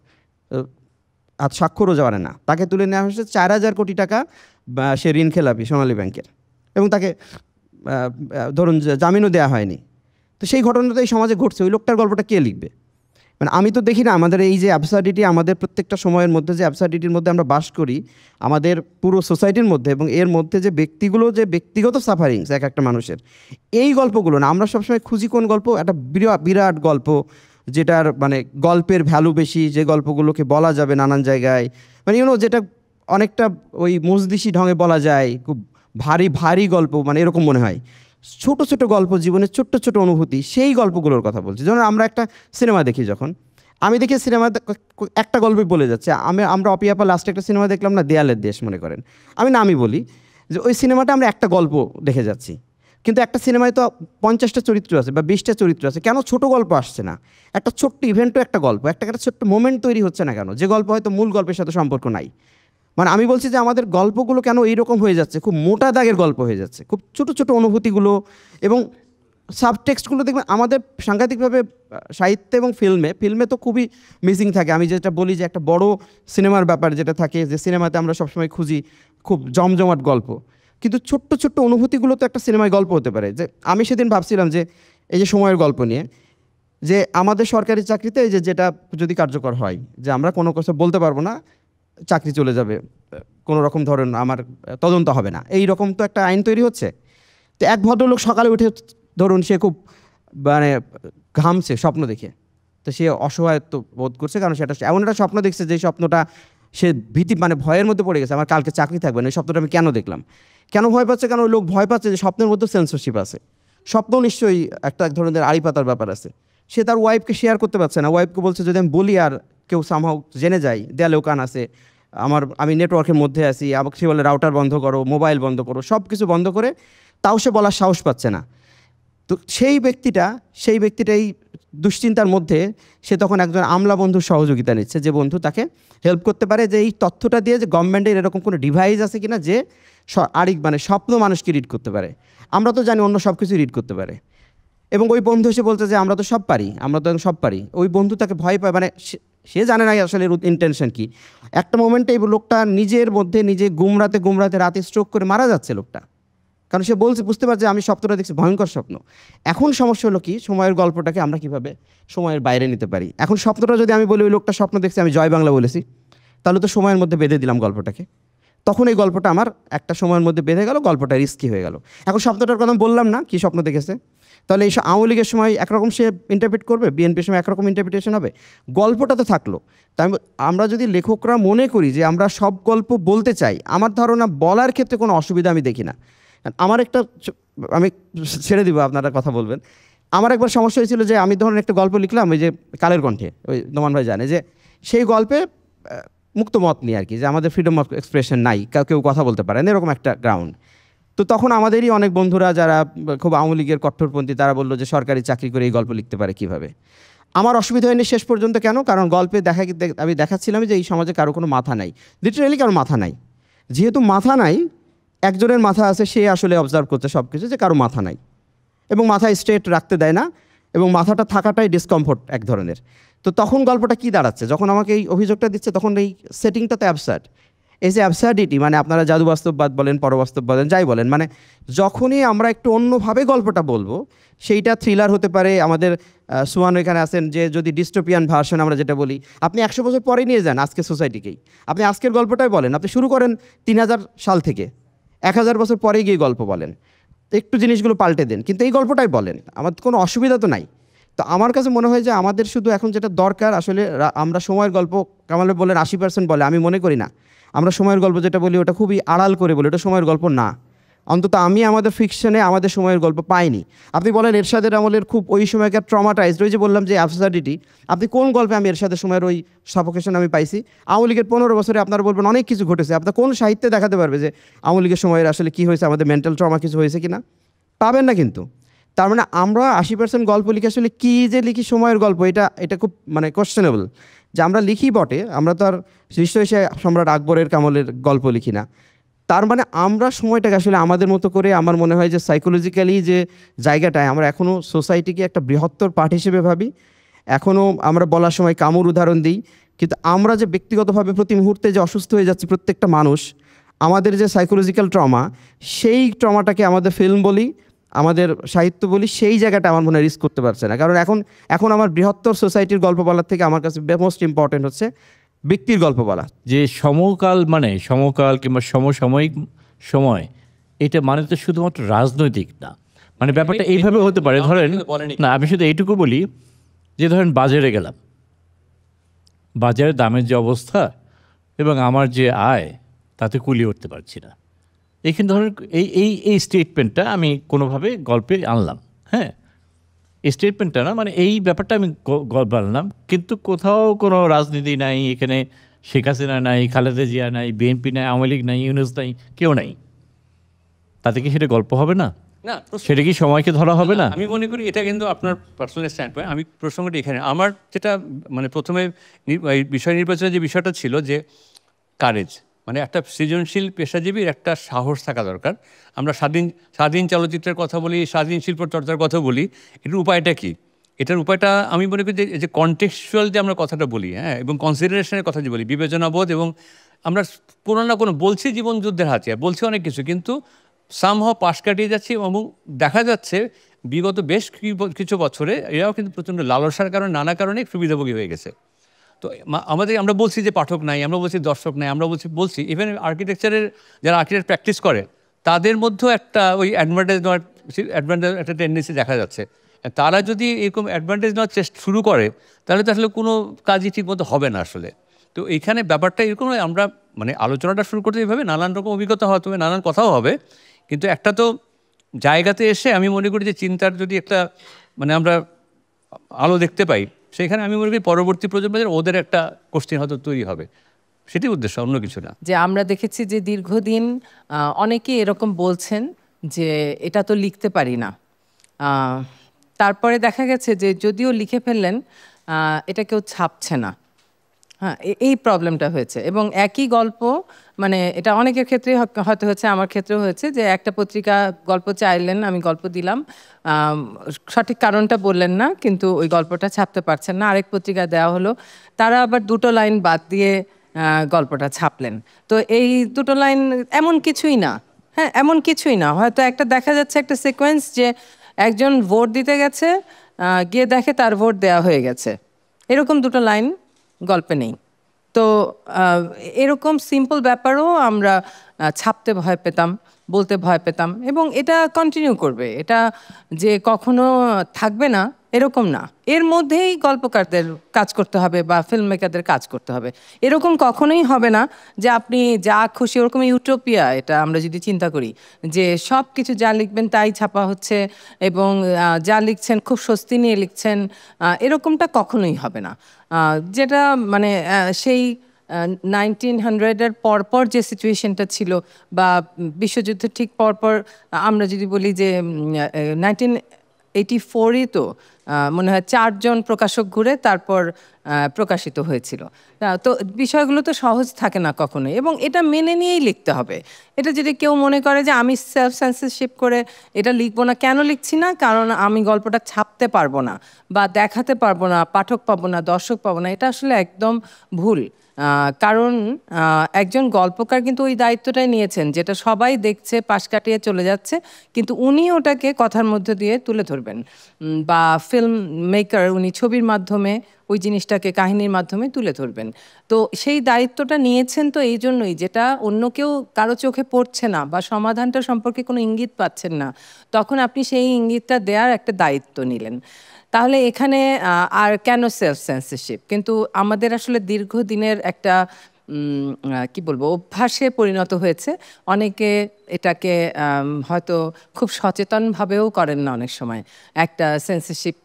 আর স্বাক্ষরও জানে না, তাকে তুলে নেওয়া হয়েছে 4,000 কোটি টাকা সে ঋণ খেলাপি সোনালী ব্যাংকের, এবং তাকে ধরুন জামিনও দেওয়া হয়নি। তো সেই ঘটনাটা এই সমাজে ঘটছে, ওই লোকটার গল্পটা কে লিখবে? মানে আমি তো দেখি না আমাদের এই যে অ্যাবসার্ডিটি, আমাদের প্রত্যেকটা সময়ের মধ্যে যে অ্যাবসার্ডিটির মধ্যে আমরা বাস করি, আমাদের পুরো সোসাইটির মধ্যে, এবং এর মধ্যে যে ব্যক্তিগত সাফারিংস এক একটা মানুষের, এই গল্পগুলো না আমরা সবসময় খুঁজি কোন গল্প, একটা বিরাট গল্প যেটার মানে গল্পের ভ্যালু বেশি, যে গল্পগুলোকে বলা যাবে নানান জায়গায়, মানে যেটা অনেকটা ওই মজলিসি ঢঙে বলা যায়, খুব ভারী গল্প, মানে এরকম মনে হয়। ছোট ছোট গল্প, জীবনের ছোট্ট ছোট অনুভূতি, সেই গল্পগুলোর কথা বলছি। যেমন আমরা একটা সিনেমা দেখি, যখন আমি দেখি সিনেমাতে একটা গল্পই বলে যাচ্ছে। আমরা অপিয়াপা লাস্টে একটা সিনেমা দেখলাম না, দেয়ালের দেশ মনে করেন, আমি বলি যে ওই সিনেমাটা আমরা একটা গল্প দেখে যাচ্ছি, কিন্তু একটা সিনেমায় তো 50টা চরিত্র আছে বা 20টা চরিত্র আছে, কেন ছোট গল্প আসছে না? একটা ছোট্ট ইভেন্টও একটা গল্প, একটা ছোট্ট মোমেন্ট তৈরি হচ্ছে না কেন, যে গল্প হয়তো মূল গল্পের সাথে সম্পর্ক নাই? মানে আমি বলছি যে আমাদের গল্পগুলো কেন এইরকম হয়ে যাচ্ছে, খুব মোটা দাগের গল্প হয়ে যাচ্ছে, খুব ছোট ছোট অনুভূতিগুলো এবং সাবটেক্সটগুলো দেখবেন আমাদের সাংঘাতিকভাবে সাহিত্যে এবং ফিল্মে তো খুবই মিসিং থাকে। আমি যেটা বলি যে একটা বড় সিনেমার ব্যাপার যেটা থাকে, যে সিনেমাতে আমরা সবসময় খুঁজি খুব জমজমাট গল্প, কিন্তু ছোট্ট ছোট্ট অনুভূতিগুলো তো একটা সিনেমায় গল্প হতে পারে। যে আমি সেদিন ভাবছিলাম যে এই যে সময়ের গল্প নিয়ে, যে আমাদের সরকারি চাকরিতে এই যেটা যদি কার্যকর হয়, যে আমরা কোনো কথা বলতে পারবো না, চাকরি চলে যাবে, কোনো রকম ধরেন আমার তদন্ত হবে না, এই রকম তো একটা আইন তৈরি হচ্ছে। তো এক ভদ্রলোক সকালে উঠে ধরুন সে খুব মানে ঘামছে স্বপ্ন দেখে, তো সে অসহায়ত্ব বোধ করছে, কারণ সেটা এমন একটা স্বপ্ন দেখছে যে স্বপ্নটা সে ভীতি মানে ভয়ের মধ্যে পড়ে গেছে, আমার কালকে চাকরি থাকবে না, এই স্বপ্নটা আমি কেন দেখলাম, কেন ভয় পাচ্ছে? কারণ ওই লোক ভয় পাচ্ছে যে স্বপ্নের মধ্যে সেন্সরশিপ আছে, স্বপ্ন নিশ্চয়ই একটা এক ধরনের আড়ি পাতার ব্যাপার আছে। সে তার ওয়াইফকে শেয়ার করতে পারছে না, ওয়াইফকে বলছে যদি আমি বলি আর কেউ সামহাও জেনে যায়, দেয়ালেও কান আছে, আমি নেটওয়ার্কের মধ্যে আছি, আমাকে সে বলে রাউটার বন্ধ করো, মোবাইল বন্ধ করো, সব কিছু বন্ধ করে, তাও সে বলার সাহস পাচ্ছে না। তো সেই ব্যক্তিটাই দুশ্চিন্তার মধ্যে সে তখন একজন আমলা বন্ধুর সহযোগিতা নিচ্ছে, যে বন্ধু তাকে হেল্প করতে পারে, যে এই তথ্যটা দিয়ে যে গভর্নমেন্টের এরকম কোনো ডিভাইস আছে কিনা যে মানে স্বপ্ন মানুষকে রিড করতে পারে। আমরা তো জানি অন্য সব কিছু রিড করতে পারে। এবং ওই বন্ধু এসে বলছে যে আমরা তো সব পারি। ওই বন্ধু তাকে ভয় পায়, মানে সে জানে না আসলে ইন্টেনশন কি। একটা মোমেন্টে এই লোকটা নিজের মধ্যে নিজে গুমরাতে রাতে স্ট্রোক করে মারা যাচ্ছে লোকটা, কারণ সে বুঝতে পারছে আমি স্বপ্নটা দেখছি ভয়ঙ্কর স্বপ্ন। এখন সমস্যা হলো কি, সময়ের গল্পটাকে আমরা কিভাবে সময়ের বাইরে নিতে পারি। এখন স্বপ্নটা যদি আমি বলি ওই লোকটা স্বপ্ন দেখছে, আমি জয় বাংলা বলেছি, তাহলে তো সময়ের মধ্যে বেঁধে দিলাম গল্পটাকে, তখন এই গল্পটা আমার একটা সময়ের মধ্যে বেঁধে গেল, গল্পটা রিস্কি হয়ে গেল। এখন স্বপ্নটার কথা বললাম না কি স্বপ্ন দেখেছে, তাহলে এই আওয়ামী লীগের সময় একরকম সে ইন্টারপ্রিট করবে, বিএনপির সময় একরকম ইন্টারপ্রিটেশন হবে, গল্পটা তো থাকলো। তাই আমরা যদি লেখকরা মনে করি যে আমরা সব গল্প বলতে চাই, আমার ধারণা বলার ক্ষেত্রে কোনো অসুবিধা আমি দেখি না। আমার আমি ছেড়ে দিব, আপনারা কথা বলবেন। আমার একবার সমস্যা হয়েছিল যে আমি ধরুন একটা গল্প লিখলাম, ওই যে কালের কণ্ঠে, ওই নোমান ভাই জানে যে সেই গল্পে মুক্ত মত নিয়ে আর কি, যে আমাদের ফ্রিডম অফ এক্সপ্রেশন নাই, কেউ কথা বলতে পারে না, এরকম একটা গ্রাউন্ড। তো তখন আমাদেরই অনেক বন্ধুরা যারা খুব আওয়ামী লীগের কট্টরপন্থী, তারা বললো যে সরকারি চাকরি করে এই গল্প লিখতে পারে কিভাবে। আমার অসুবিধা হয়নি শেষ পর্যন্ত, কেন? কারণ গল্পে আমি দেখাচ্ছিলাম যে এই সমাজে কারো কোনো মাথা নাই, লিটারেলি কারো মাথা নাই। যেহেতু মাথা নাই, একজনের মাথা আছে, সে আসলে অবজার্ভ করছে সব কিছু, যে কারো মাথা নাই এবং মাথায় স্ট্রেট রাখতে দেয় না, এবং মাথাটা থাকাটাই ডিসকমফোর্ট এক ধরনের। তো তখন গল্পটা কি দাঁড়াচ্ছে, যখন আমাকে এই অভিযোগটা দিচ্ছে, তখন এই সেটিংটা তো অ্যাবসার্ড। এই যে অ্যাবসার্ডিটি, মানে আপনারা জাদু বাস্তববাদ বলেন, পরবাস্তব বলেন, যাই বলেন, মানে যখনই আমরা একটু অন্যভাবে গল্পটা বলবো, সেইটা থ্রিলার হতে পারে। আমাদের সুয়ান এখানে আছেন, যে যদি ডিস্টোপিয়ান ভার্সন আমরা যেটা বলি, আপনি 100 বছর পরে নিয়ে যান আজকের সোসাইটিকেই, আপনি আজকের গল্পটাই বলেন, আপনি শুরু করেন 3000 সাল থেকে, 1000 বছর পরে গিয়ে গল্প বলেন, একটু জিনিসগুলো পাল্টে দেন, কিন্তু এই গল্পটাই বলেন, আমার কোনো অসুবিধা তো নাই। তো আমার কাছে মনে হয় যে আমাদের শুধু এখন যেটা দরকার, আসলে আমরা সময়ের গল্প, কামাল বলেন 80% বলে, আমি মনে করি না। আমরা সময়ের গল্প যেটা বলি ওটা খুবই আড়াল করে বলি, ওটা সময়ের গল্প না। অন্তত আমি আমাদের ফিকশনে আমাদের সময়ের গল্প পাইনি। আপনি বলেন এরশাদের আমলের খুব ওই সময়কার ট্রমাটাইজড, ওই যে বললাম যে অ্যাবসার্ডিটি, আপনি কোন গল্পে আমি এরশাদের সময়ের ওই সাফোকেশন আমি পাইছি? আওয়ামী লীগের 15 বছরে আপনারা বলবেন অনেক কিছু ঘটেছে, আপনার কোন সাহিত্যে দেখাতে পারবে যে আওয়ামী লীগের সময়ের আসলে কী হয়েছে, আমাদের মেন্টাল ট্রমা কিছু হয়েছে কি না? পাবেন না। কিন্তু তার মানে আমরা 80% গল্প লিখে আসলে কী যে লিখি সময়ের গল্প, এটা খুব মানে কোশ্চেনেবল। যে আমরা লিখি বটে, আমরা তো আর নিশ্চয়ই সে সম্রাট আকবরের কামলের গল্প লিখি না। তার মানে আমরা সময়টাকে আসলে আমাদের মতো করে, আমার মনে হয় যে সাইকোলজিক্যালি যে জায়গাটায় আমরা এখনও সোসাইটিকে একটা বৃহত্তর পার্ট হিসেবে ভাবি, এখনও আমরা বলার সময় কামুর উদাহরণ দিই, কিন্তু আমরা যে ব্যক্তিগতভাবে প্রতি মুহূর্তে যে অসুস্থ হয়ে যাচ্ছি প্রত্যেকটা মানুষ, আমাদের যে সাইকোলজিক্যাল ট্রমা, সেই ট্রমাটাকে আমাদের ফিল্ম বলি, আমাদের সাহিত্য বলি, সেই জায়গাটা আমার মনে হয় রিস্ক করতে পারছে না। কারণ এখন আমার বৃহত্তর সোসাইটির গল্প বলার থেকে আমার কাছে মোস্ট ইম্পর্টেন্ট হচ্ছে ব্যক্তির গল্প বলা। যে সমকাল কিংবা সমসাময়িক সময়, এটা মানে তো শুধুমাত্র রাজনৈতিক না, মানে ব্যাপারটা এইভাবে হতে পারে। ধরেন না, আমি শুধু এইটুকু বলি যে ধরেন বাজারে গেলাম, বাজারের দামের যে অবস্থা এবং আমার যে আয়, তাতে কুলিয়ে উঠতে পারছি না। এখানে ধরেন এই স্টেটমেন্টটা আমি কোনোভাবে গল্পে আনলাম, হ্যাঁ। এই স্টেটমেন্টটা না, মানে এই ব্যাপারটা আমি বললাম, কিন্তু কোথাও কোনো রাজনীতি নাই এখানে, শেখ হাসিনা নাই, খালেদা জিয়া নাই, বিএনপি নাই, আওয়ামী লীগ নাই, ইউনূস নাই, কেউ নাই, তাতে কি সেটা গল্প হবে না? না, সেটা কি সময়কে ধরা হবে না? আমি মনে করি এটা কিন্তু আপনার পার্সোনাল স্ট্যান্ড পয়েন্ট। আমি প্রসঙ্গটি এখানে আমার যেটা মানে প্রথমে এই বিষয় নির্বাচনের যে বিষয়টা ছিল যে কারেজ, মানে একটা সৃজনশীল পেশাজীবীর একটা সাহস থাকা দরকার। আমরা স্বাধীন চলচ্চিত্রের কথা বলি, স্বাধীন শিল্প চর্চার কথা বলি, এটার উপায়টা কি? এটার উপায়টা আমি মনে করি যে কনটেক্সচুয়াল যে আমরা কথাটা বলি, হ্যাঁ, এবং কনসিডারেশনের কথা যে বলি, বিবেচনাবোধ, এবং আমরা কোনো না কোনো বলছি জীবনযুদ্ধের হাতিয়ার, বলছি অনেক কিছু, কিন্তু সামহাও পাশ কাটিয়ে যাচ্ছি, এবং দেখা যাচ্ছে বিগত বেশ কিছু বছরে এরাও কিন্তু প্রচণ্ড লালসার কারণে, নানা কারণে সুবিধাভোগী হয়ে গেছে। তো আমরা বলছি যে পাঠক নাই, আমরা বলছি দর্শক নাই, আমরা বলছি ইভেন আর্কিটেকচারের যারা আর্কিটেক্ট প্র্যাকটিস করে তাদের মধ্যেও একটা ওই অ্যাডভান্টেজ একটা টেন্ডেন্সি দেখা যাচ্ছে। তারা যদি এরকম অ্যাডভান্টেজ নেওয়ার চেষ্টা শুরু করে তাহলে তো আসলে কোনো কাজই ঠিকমতো হবে না আসলে। তো এইখানে ব্যাপারটা এরকম, আমরা মানে আলোচনাটা শুরু করতে এইভাবে, নানান রকম অভিজ্ঞতা হয়তো হবে, নানান কথাও হবে, কিন্তু একটা তো জায়গাতে এসে আমি মনে করি যে চিন্তার যদি একটা মানে আমরা আলো দেখতে পাই, সেখানে আমি মনে করি পরবর্তী প্রজন্মের ওদের একটা কোশ্চেন হয়তো তৈরি হবে। সেটাই উদ্দেশ্য, অন্য কিছু না। যে আমরা দেখেছি যে দীর্ঘদিন অনেকে এরকম বলছেন যে এটা তো লিখতে পারি না, তারপরে দেখা গেছে যে যদিও লিখে ফেললেন এটা কেউ ছাপছে না। হ্যাঁ, এই প্রবলেমটা হয়েছে। এবং একই গল্প, মানে এটা অনেকের ক্ষেত্রেই হয়তো হয়েছে, আমার ক্ষেত্রেও হয়েছে যে একটা পত্রিকা গল্প চাইলেন, আমি গল্প দিলাম, সঠিক কারণটা বললেন না, কিন্তু ওই গল্পটা ছাপতে পারছেন না। আরেক পত্রিকা দেওয়া হলো, তারা আবার 2টো লাইন বাদ দিয়ে গল্পটা ছাপলেন। তো এই 2টো লাইন এমন কিছুই না, হ্যাঁ, এমন কিছুই না, হয়তো একটা দেখা যাচ্ছে একটা সিকোয়েন্স যে একজন ভোট দিতে গেছে, গিয়ে দেখে তার ভোট দেওয়া হয়ে গেছে, এরকম 2টো লাইন গল্পে নেই। তো এরকম সিম্পল ব্যাপারও আমরা ছাপতে ভয় পেতাম, বলতে ভয় পেতাম, এবং এটা কন্টিনিউ করবে, এটা যে কখনো থাকবে না এরকম না। এর মধ্যেই গল্পকারদের কাজ করতে হবে বা ফিল্ম মেকারদের কাজ করতে হবে। এরকম কখনোই হবে না যে আপনি যা খুশি, ওরকম ইউটোপিয়া এটা আমরা যদি চিন্তা করি যে সব কিছু যা লিখবেন তাই ছাপা হচ্ছে, এবং যা লিখছেন খুব স্বস্তি নিয়ে লিখছেন, এরকমটা কখনোই হবে না। যেটা মানে সেই 1900-এর পরপর যে সিচুয়েশনটা ছিল, বা বিশ্বযুদ্ধের ঠিক পরপর, আমরা যদি বলি যে 1984-ই তো মনে হয় 4 জন প্রকাশক ঘুরে তারপর প্রকাশিত হয়েছিল। তো বিষয়গুলো তো সহজ থাকে না কখনোই, এবং এটা মেনে নিয়েই লিখতে হবে। এটা যদি কেউ মনে করে যে আমি সেলফ সেন্সরশিপ করে এটা লিখবো না, কেন লিখছি না? কারণ আমি গল্পটা ছাপতে পারবো না, বা দেখাতে পারবো না, পাঠক পাবো না, দর্শক পাবো না, এটা আসলে একদম ভুল। কারণ একজন গল্পকার কিন্তু ওই দায়িত্বটাই নিয়েছেন, যেটা সবাই দেখছে, পাশ কাটিয়ে চলে যাচ্ছে, কিন্তু উনি ওটাকে কথার মধ্যে দিয়ে তুলে ধরবেন, বা ফিল্ম মেকার উনি ছবির মাধ্যমে ওই জিনিসটাকে কাহিনীর মাধ্যমে তুলে ধরবেন। তো সেই দায়িত্বটা নিয়েছেন তো এই জন্যই, যেটা অন্য কেউ কারো চোখে পড়ছে না বা সমাধানটা সম্পর্কে কোনো ইঙ্গিত পাচ্ছেন না, তখন আপনি সেই ইঙ্গিতটা দেওয়ার একটা দায়িত্ব নিলেন। তাহলে এখানে আর কেন সেলফ সেন্সরশিপ? কিন্তু আমাদের আসলে দীর্ঘদিনের একটা কি বলবো, অভ্যাসে পরিণত হয়েছে। অনেকে এটাকে হয়তো খুব সচেতনভাবেও করেন না, অনেক সময় একটা সেন্সরশিপ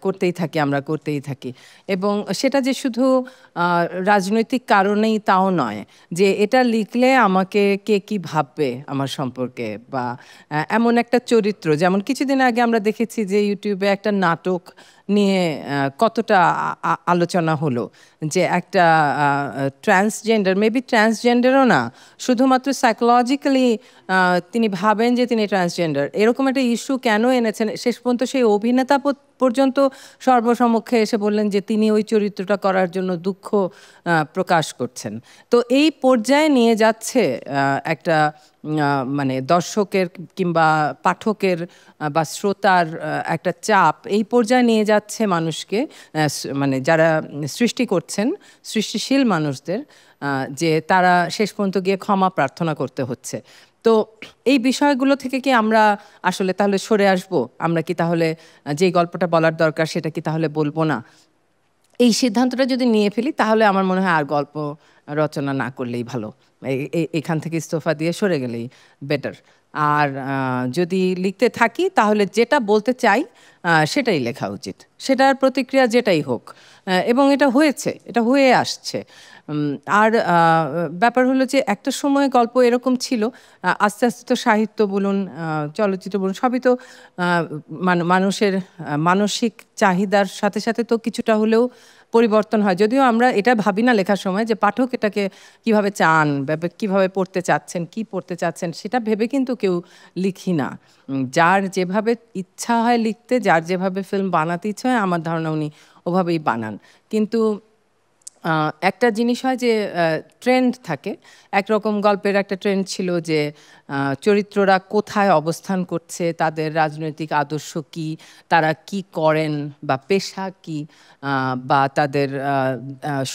করতেই থাকি, আমরা করতেই থাকি। এবং সেটা যে শুধু রাজনৈতিক কারণেই তাও নয়, যে এটা লিখলে আমাকে কে কি ভাববে আমার সম্পর্কে, বা এমন একটা চরিত্র, যেমন কিছুদিন আগে আমরা দেখেছি যে ইউটিউবে একটা নাটক নিয়ে কতটা আলোচনা হলো, যে একটা ট্রান্সজেন্ডার, মেবি ট্রান্সজেন্ডারও না, শুধুমাত্র সাইকোলজিক্যালি তিনি ভাবেন যে তিনি ট্রান্সজেন্ডার, এরকম একটা ইস্যু কেন এনেছেন? শেষ পর্যন্ত সেই অভিনেতা পর্যন্ত সর্বসমক্ষে এসে বললেন যে তিনি ওই চরিত্রটা করার জন্য দুঃখ প্রকাশ করছেন। তো এই পর্যায়ে নিয়ে যাচ্ছে একটা মানে দর্শকের কিংবা পাঠকের বা শ্রোতার একটা চাপ, এই পর্যায়ে নিয়ে যাচ্ছে মানুষকে, মানে যারা সৃষ্টি করছেন, সৃষ্টিশীল মানুষদের, যে তারা শেষ পর্যন্ত গিয়ে ক্ষমা প্রার্থনা করতে হচ্ছে। তো এই বিষয়গুলো থেকে কি আমরা আসলে তাহলে সরে আসব? আমরা কি তাহলে যেই গল্পটা বলার দরকার সেটা কি তাহলে বলবো না? এই সিদ্ধান্তটা যদি নিয়ে ফেলি তাহলে আমার মনে হয় আর গল্প রচনা না করলেই ভালো, এখান থেকে ইস্তফা দিয়ে সরে গেলেই বেটার। আর যদি লিখতে থাকি তাহলে যেটা বলতে চাই সেটাই লেখা উচিত, সেটার প্রতিক্রিয়া যেটাই হোক। এবং এটা হয়েছে, এটা হয়ে আসছে। আর ব্যাপার হলো যে একটা সময় গল্প এরকম ছিল, আস্তে আস্তে তো সাহিত্য বলুন, চলচ্চিত্র বলুন, সবই তো মানুষের মানসিক চাহিদার সাথে সাথে তো কিছুটা হলেও পরিবর্তন হয়। যদিও আমরা এটা ভাবি না লেখার সময় যে পাঠক এটাকে কিভাবে চান, কিভাবে পড়তে চাচ্ছেন, কি পড়তে চাচ্ছেন, সেটা ভেবে কিন্তু কেউ লিখি না। যার যেভাবে ইচ্ছা হয় লিখতে, যার যেভাবে ফিল্ম বানাতে ইচ্ছা হয়, আমার ধারণা উনি ওভাবেই বানান। কিন্তু একটা জিনিস হয় যে ট্রেন্ড থাকে, একরকম গল্পের একটা ট্রেন্ড ছিল যে চরিত্ররা কোথায় অবস্থান করছে, তাদের রাজনৈতিক আদর্শ কি, তারা কি করেন বা পেশা কি, বা তাদের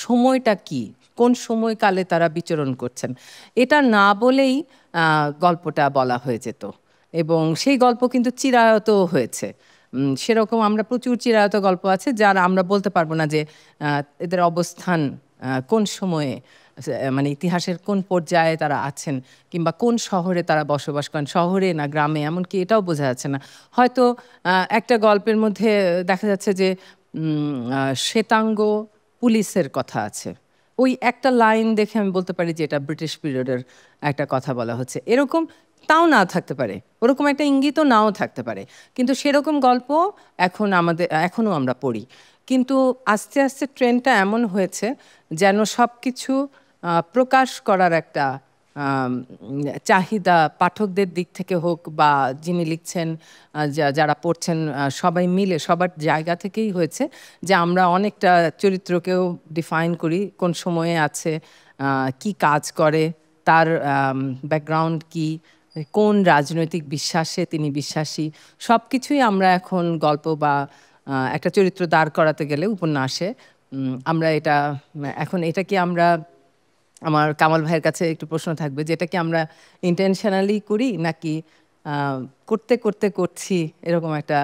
সময়টা কি, কোন সময়কালে তারা বিচরণ করছেন, এটা না বলেই গল্পটা বলা হয়ে যেত। এবং সেই গল্প কিন্তু চিরায়ত হয়েছে। সেরকম আমরা প্রচুর চিরায়ত গল্প আছে যারা আমরা বলতে পারবো না যে এদের অবস্থান কোন সময়ে, মানে ইতিহাসের কোন পর্যায়ে তারা আছেন, কিংবা কোন শহরে তারা বসবাস করেন, শহরে না গ্রামে, এমনকি এটাও বোঝা যাচ্ছে না। হয়তো একটা গল্পের মধ্যে দেখা যাচ্ছে যে শ্বেতাঙ্গ পুলিশের কথা আছে, ওই একটা লাইন দেখে আমি বলতে পারি যে এটা ব্রিটিশ পিরিয়ডের একটা কথা বলা হচ্ছে। এরকম তাও না থাকতে পারে, ওরকম একটা ইঙ্গিতও নাও থাকতে পারে, কিন্তু সেরকম গল্প এখনও আমরা পড়ি। কিন্তু আস্তে আস্তে ট্রেন্ডটা এমন হয়েছে যেন সব কিছু প্রকাশ করার একটা চাহিদা পাঠকদের দিক থেকে হোক বা যিনি লিখছেন, যারা পড়ছেন, সবাই মিলে সবার জায়গা থেকেই হয়েছে যে আমরা অনেকটা চরিত্রকেও ডিফাইন করি, কোন সময়ে আছে, কি কাজ করে, তার ব্যাকগ্রাউন্ড কি, কোন রাজনৈতিক বিশ্বাসে তিনি বিশ্বাসী, সব কিছুই আমরা এখন গল্প বা একটা চরিত্র দাঁড় করাতে গেলে উপন্যাসে আমরা এটা এখন এটা কি আমরা, আমার কামাল ভাইয়ের কাছে একটু প্রশ্ন থাকবে যে এটা কি আমরা ইন্টেনশনালি করি নাকি করতে করতে করছি, এরকম একটা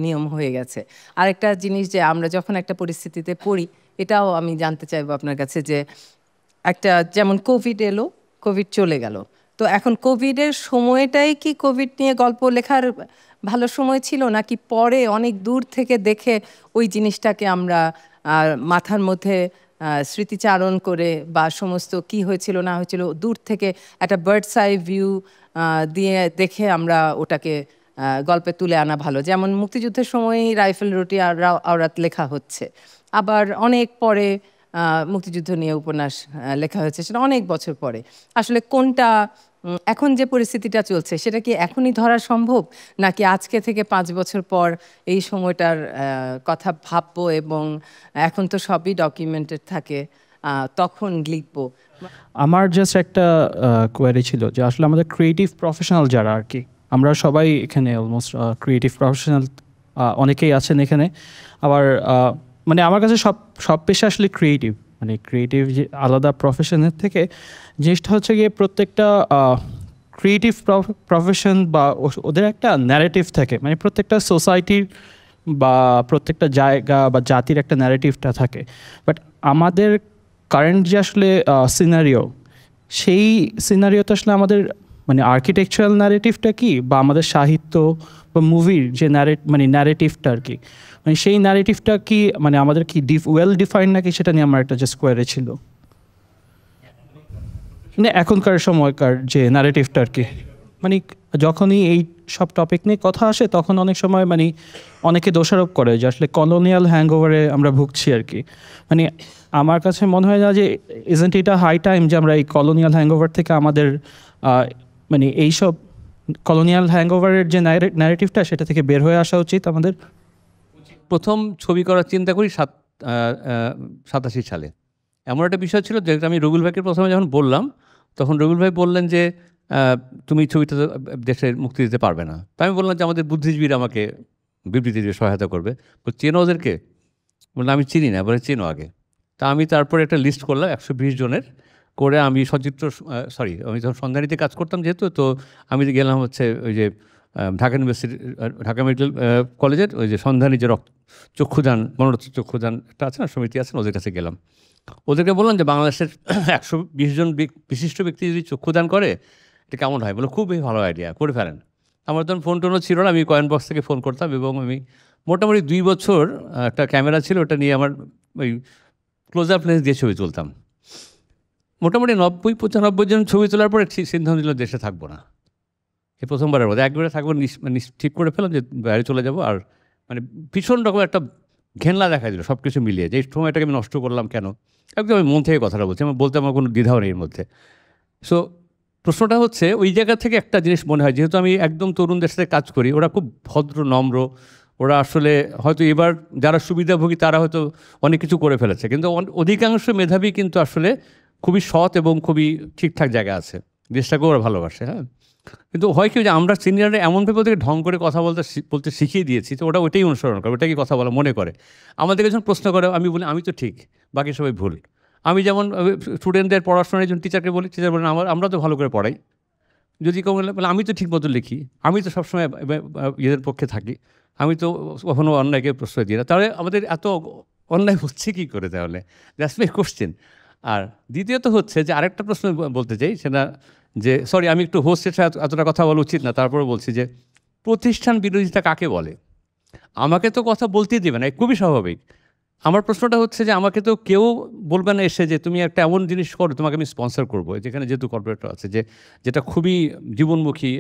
নিয়ম হয়ে গেছে। আরেকটা জিনিস যে আমরা যখন একটা পরিস্থিতিতে পড়ি, এটাও আমি জানতে চাইবো আপনার কাছে যে একটা যেমন কোভিড এলো, কোভিড চলে গেল, তো এখন কোভিডের সময়টাই কি কোভিড নিয়ে গল্প লেখার ভালো সময় ছিল, নাকি পরে অনেক দূর থেকে দেখে ওই জিনিসটাকে আমরা মাথার মধ্যে স্মৃতিচারণ করে বা সমস্ত কি হয়েছিল না হয়েছিল দূর থেকে একটা বার্ডস আই ভিউ দিয়ে দেখে আমরা ওটাকে গল্পে তুলে আনা ভালো? যেমন মুক্তিযুদ্ধের সময়ই রাইফেল রুটি আর আওরাত লেখা হচ্ছে, আবার অনেক পরে মুক্তিযুদ্ধ নিয়ে উপন্যাস লেখা হয়েছে, সেটা অনেক বছর পরে। আসলে কোনটা এখন যে পরিস্থিতিটা চলছে সেটা কি এখনই ধরা সম্ভব, নাকি আজকে থেকে 5 বছর পর এই সময়টার কথা ভাববো এবং এখন তো সবই ডকুমেন্টেড থাকে, তখন লিখবো? আমার জাস্ট একটা কোয়ারি ছিল যে আসলে আমাদের ক্রিয়েটিভ প্রফেশনাল যারা আর কি, আমরা সবাই এখানে অলমোস্ট ক্রিয়েটিভ প্রফেশনাল অনেকেই আছেন এখানে, আবার মানে আমার কাছে সব পেশা আসলে ক্রিয়েটিভ, মানে ক্রিয়েটিভ যে আলাদা প্রফেশনের থেকে জিনিসটা হচ্ছে গিয়ে প্রত্যেকটা ক্রিয়েটিভ প্রফেশন বা ওদের একটা ন্যারেটিভ থাকে, মানে প্রত্যেকটা সোসাইটির বা প্রত্যেকটা জায়গা বা জাতির একটা ন্যারেটিভটা থাকে। বাট আমাদের কারেন্ট যে আসলে সিনারিও, সেই সিনারিওতে আসলে আমাদের মানে আর্কিটেকচারাল ন্যারেটিভটা কি, বা আমাদের সাহিত্য বা মুভির যে ন্যারেটিভটা আর কি, মানে সেই ন্যারেটিভটা কি মানে আমাদের কি ওয়েল ডিফাইন্ড নাকি, সেটা নিয়ে আমার একটা জাস্ট কোয়ারি ছিল। মানে এখনকার সময়কার যে ন্যারেটিভটা আর কি, মানে যখনই এই সব টপিক নিয়ে কথা আসে তখন অনেক সময় মানে অনেকে দোষারোপ করে যে আসলে কলোনিয়াল হ্যাংওভারে আমরা ভুগছি আর কি। মানে আমার কাছে মনে হয় না যে ইজেন্ট এটা হাই টাইম যে আমরা এই কলোনিয়াল হ্যাংওভার থেকে আমাদের মানে এইসব কলোনিয়াল হ্যাংওভারের যে ন্যারেটিভটা সেটা থেকে বের হয়ে আসা উচিত আমাদের। প্রথম ছবি করার চিন্তা করি 87 সালে। এমন একটা বিষয় ছিল যেটা আমি রবিউল ভাইকে প্রথমে যখন বললাম, তখন রবিউল ভাই বললেন যে তুমি ছবিটা দেশের মুক্তি দিতে পারবে না। তো আমি বললাম যে আমাদের বুদ্ধিজীবীরা আমাকে বিবৃতি দিয়ে সহায়তা করবে। চেনো ওদেরকে? বললাম আমি চিনি না, বলে চেনো আগে। তা আমি তারপরে একটা লিস্ট করলাম 120 জনের করে, আমি আমি যখন সন্ধানীতে কাজ করতাম যেহেতু, তো আমি গেলাম হচ্ছে ওই যে ঢাকা ইউনিভার্সিটি ঢাকা মেডিকেল কলেজের ওই যে সন্ধানী যে চক্ষুদান মনোরথ চক্ষুদান একটা আছে না সমিতি আছেন, ওদের কাছে গেলাম। ওদেরকে বললাম যে বাংলাদেশের 120 জন বিশিষ্ট ব্যক্তি যদি চক্ষুদান করে এটা কেমন হয়? বলে খুবই ভালো আইডিয়া, করে ফেলেন। আমার তখন ফোন টোনও ছিল না, আমি কয়েন বক্স থেকে ফোন করতাম এবং আমি মোটামুটি 2 বছর একটা ক্যামেরা ছিল, ওটা নিয়ে আমার ওই ক্লোজ আপ লেন্স দিয়ে ছবি তুলতাম। মোটামুটি 90-95 জন ছবি তোলার পরে সিদ্ধান্ত নিল দেশে থাকবো না, এই প্রথমবারের মধ্যে একবারে থাকবো ঠিক করে ফেলাম যে বাইরে চলে যাব। আর মানে ভীষণ রকম একটা ঘেনলা দেখা দিল সব কিছু মিলিয়ে, যে এই সময়টাকে আমি নষ্ট করলাম কেন, একদম আমি মন থেকে কথাটা বলছি, আমার বলতে আমার কোনো দ্বিধাও নেই এর মধ্যে। সো প্রশ্নটা হচ্ছে ওই জায়গা থেকে একটা জিনিস মনে হয়, যেহেতু আমি একদম তরুণদের সাথে কাজ করি, ওরা খুব ভদ্র নম্র, ওরা আসলে হয়তো এবার যারা সুবিধাভোগী তারা হয়তো অনেক কিছু করে ফেলেছে, কিন্তু অধিকাংশ মেধাবী কিন্তু আসলে খুবই সৎ এবং খুবই ঠিকঠাক জায়গা আছে, দেশটাকেও ওরা ভালোবাসে। হ্যাঁ, কিন্তু হয় কি যে আমরা সিনিয়ররা এমনভাবে ওদেরকে ঢং করে কথা বলতে শিখিয়ে দিয়েছি, তো ওটা ওইটাই অনুসরণ করে, ওটাই কথা বলা মনে করে। আমাদেরকে যখন প্রশ্ন করে আমি বলি আমি তো ঠিক, বাকি সবাই ভুল। আমি যেমন স্টুডেন্টদের পড়াশোনার একজন টিচারকে বলি, টিচার বলেন আমরা তো ভালো করে পড়াই। যদি কেউ বলে আমি তো ঠিক মতো লিখি, আমি তো সবসময় এদের পক্ষে থাকি, আমি তো কখনো অন্যায়কে প্রশ্রয় দিই না, তাহলে আমাদের এত অন্যায় হচ্ছে কী করে? তাহলে দ্যাটস মাই কোশ্চেন। আর দ্বিতীয়ত হচ্ছে যে আরেকটা প্রশ্ন বলতে চাই, সেটা যে সরি আমি একটু হোস্টের সাথে এতটা কথা বলা উচিত না, তারপরে বলছি যে প্রতিষ্ঠান বিরোধিতা কাকে বলে? আমাকে তো কথা বলতেই দেবে না, খুবই স্বাভাবিক। আমার প্রশ্নটা হচ্ছে যে আমাকে তো কেউ বলবে না এসে যে তুমি একটা এমন জিনিস করো তোমাকে আমি স্পন্সর করবো, যেখানে যেহেতু কর্পোরেটর আছে যেটা খুবই জীবনমুখী,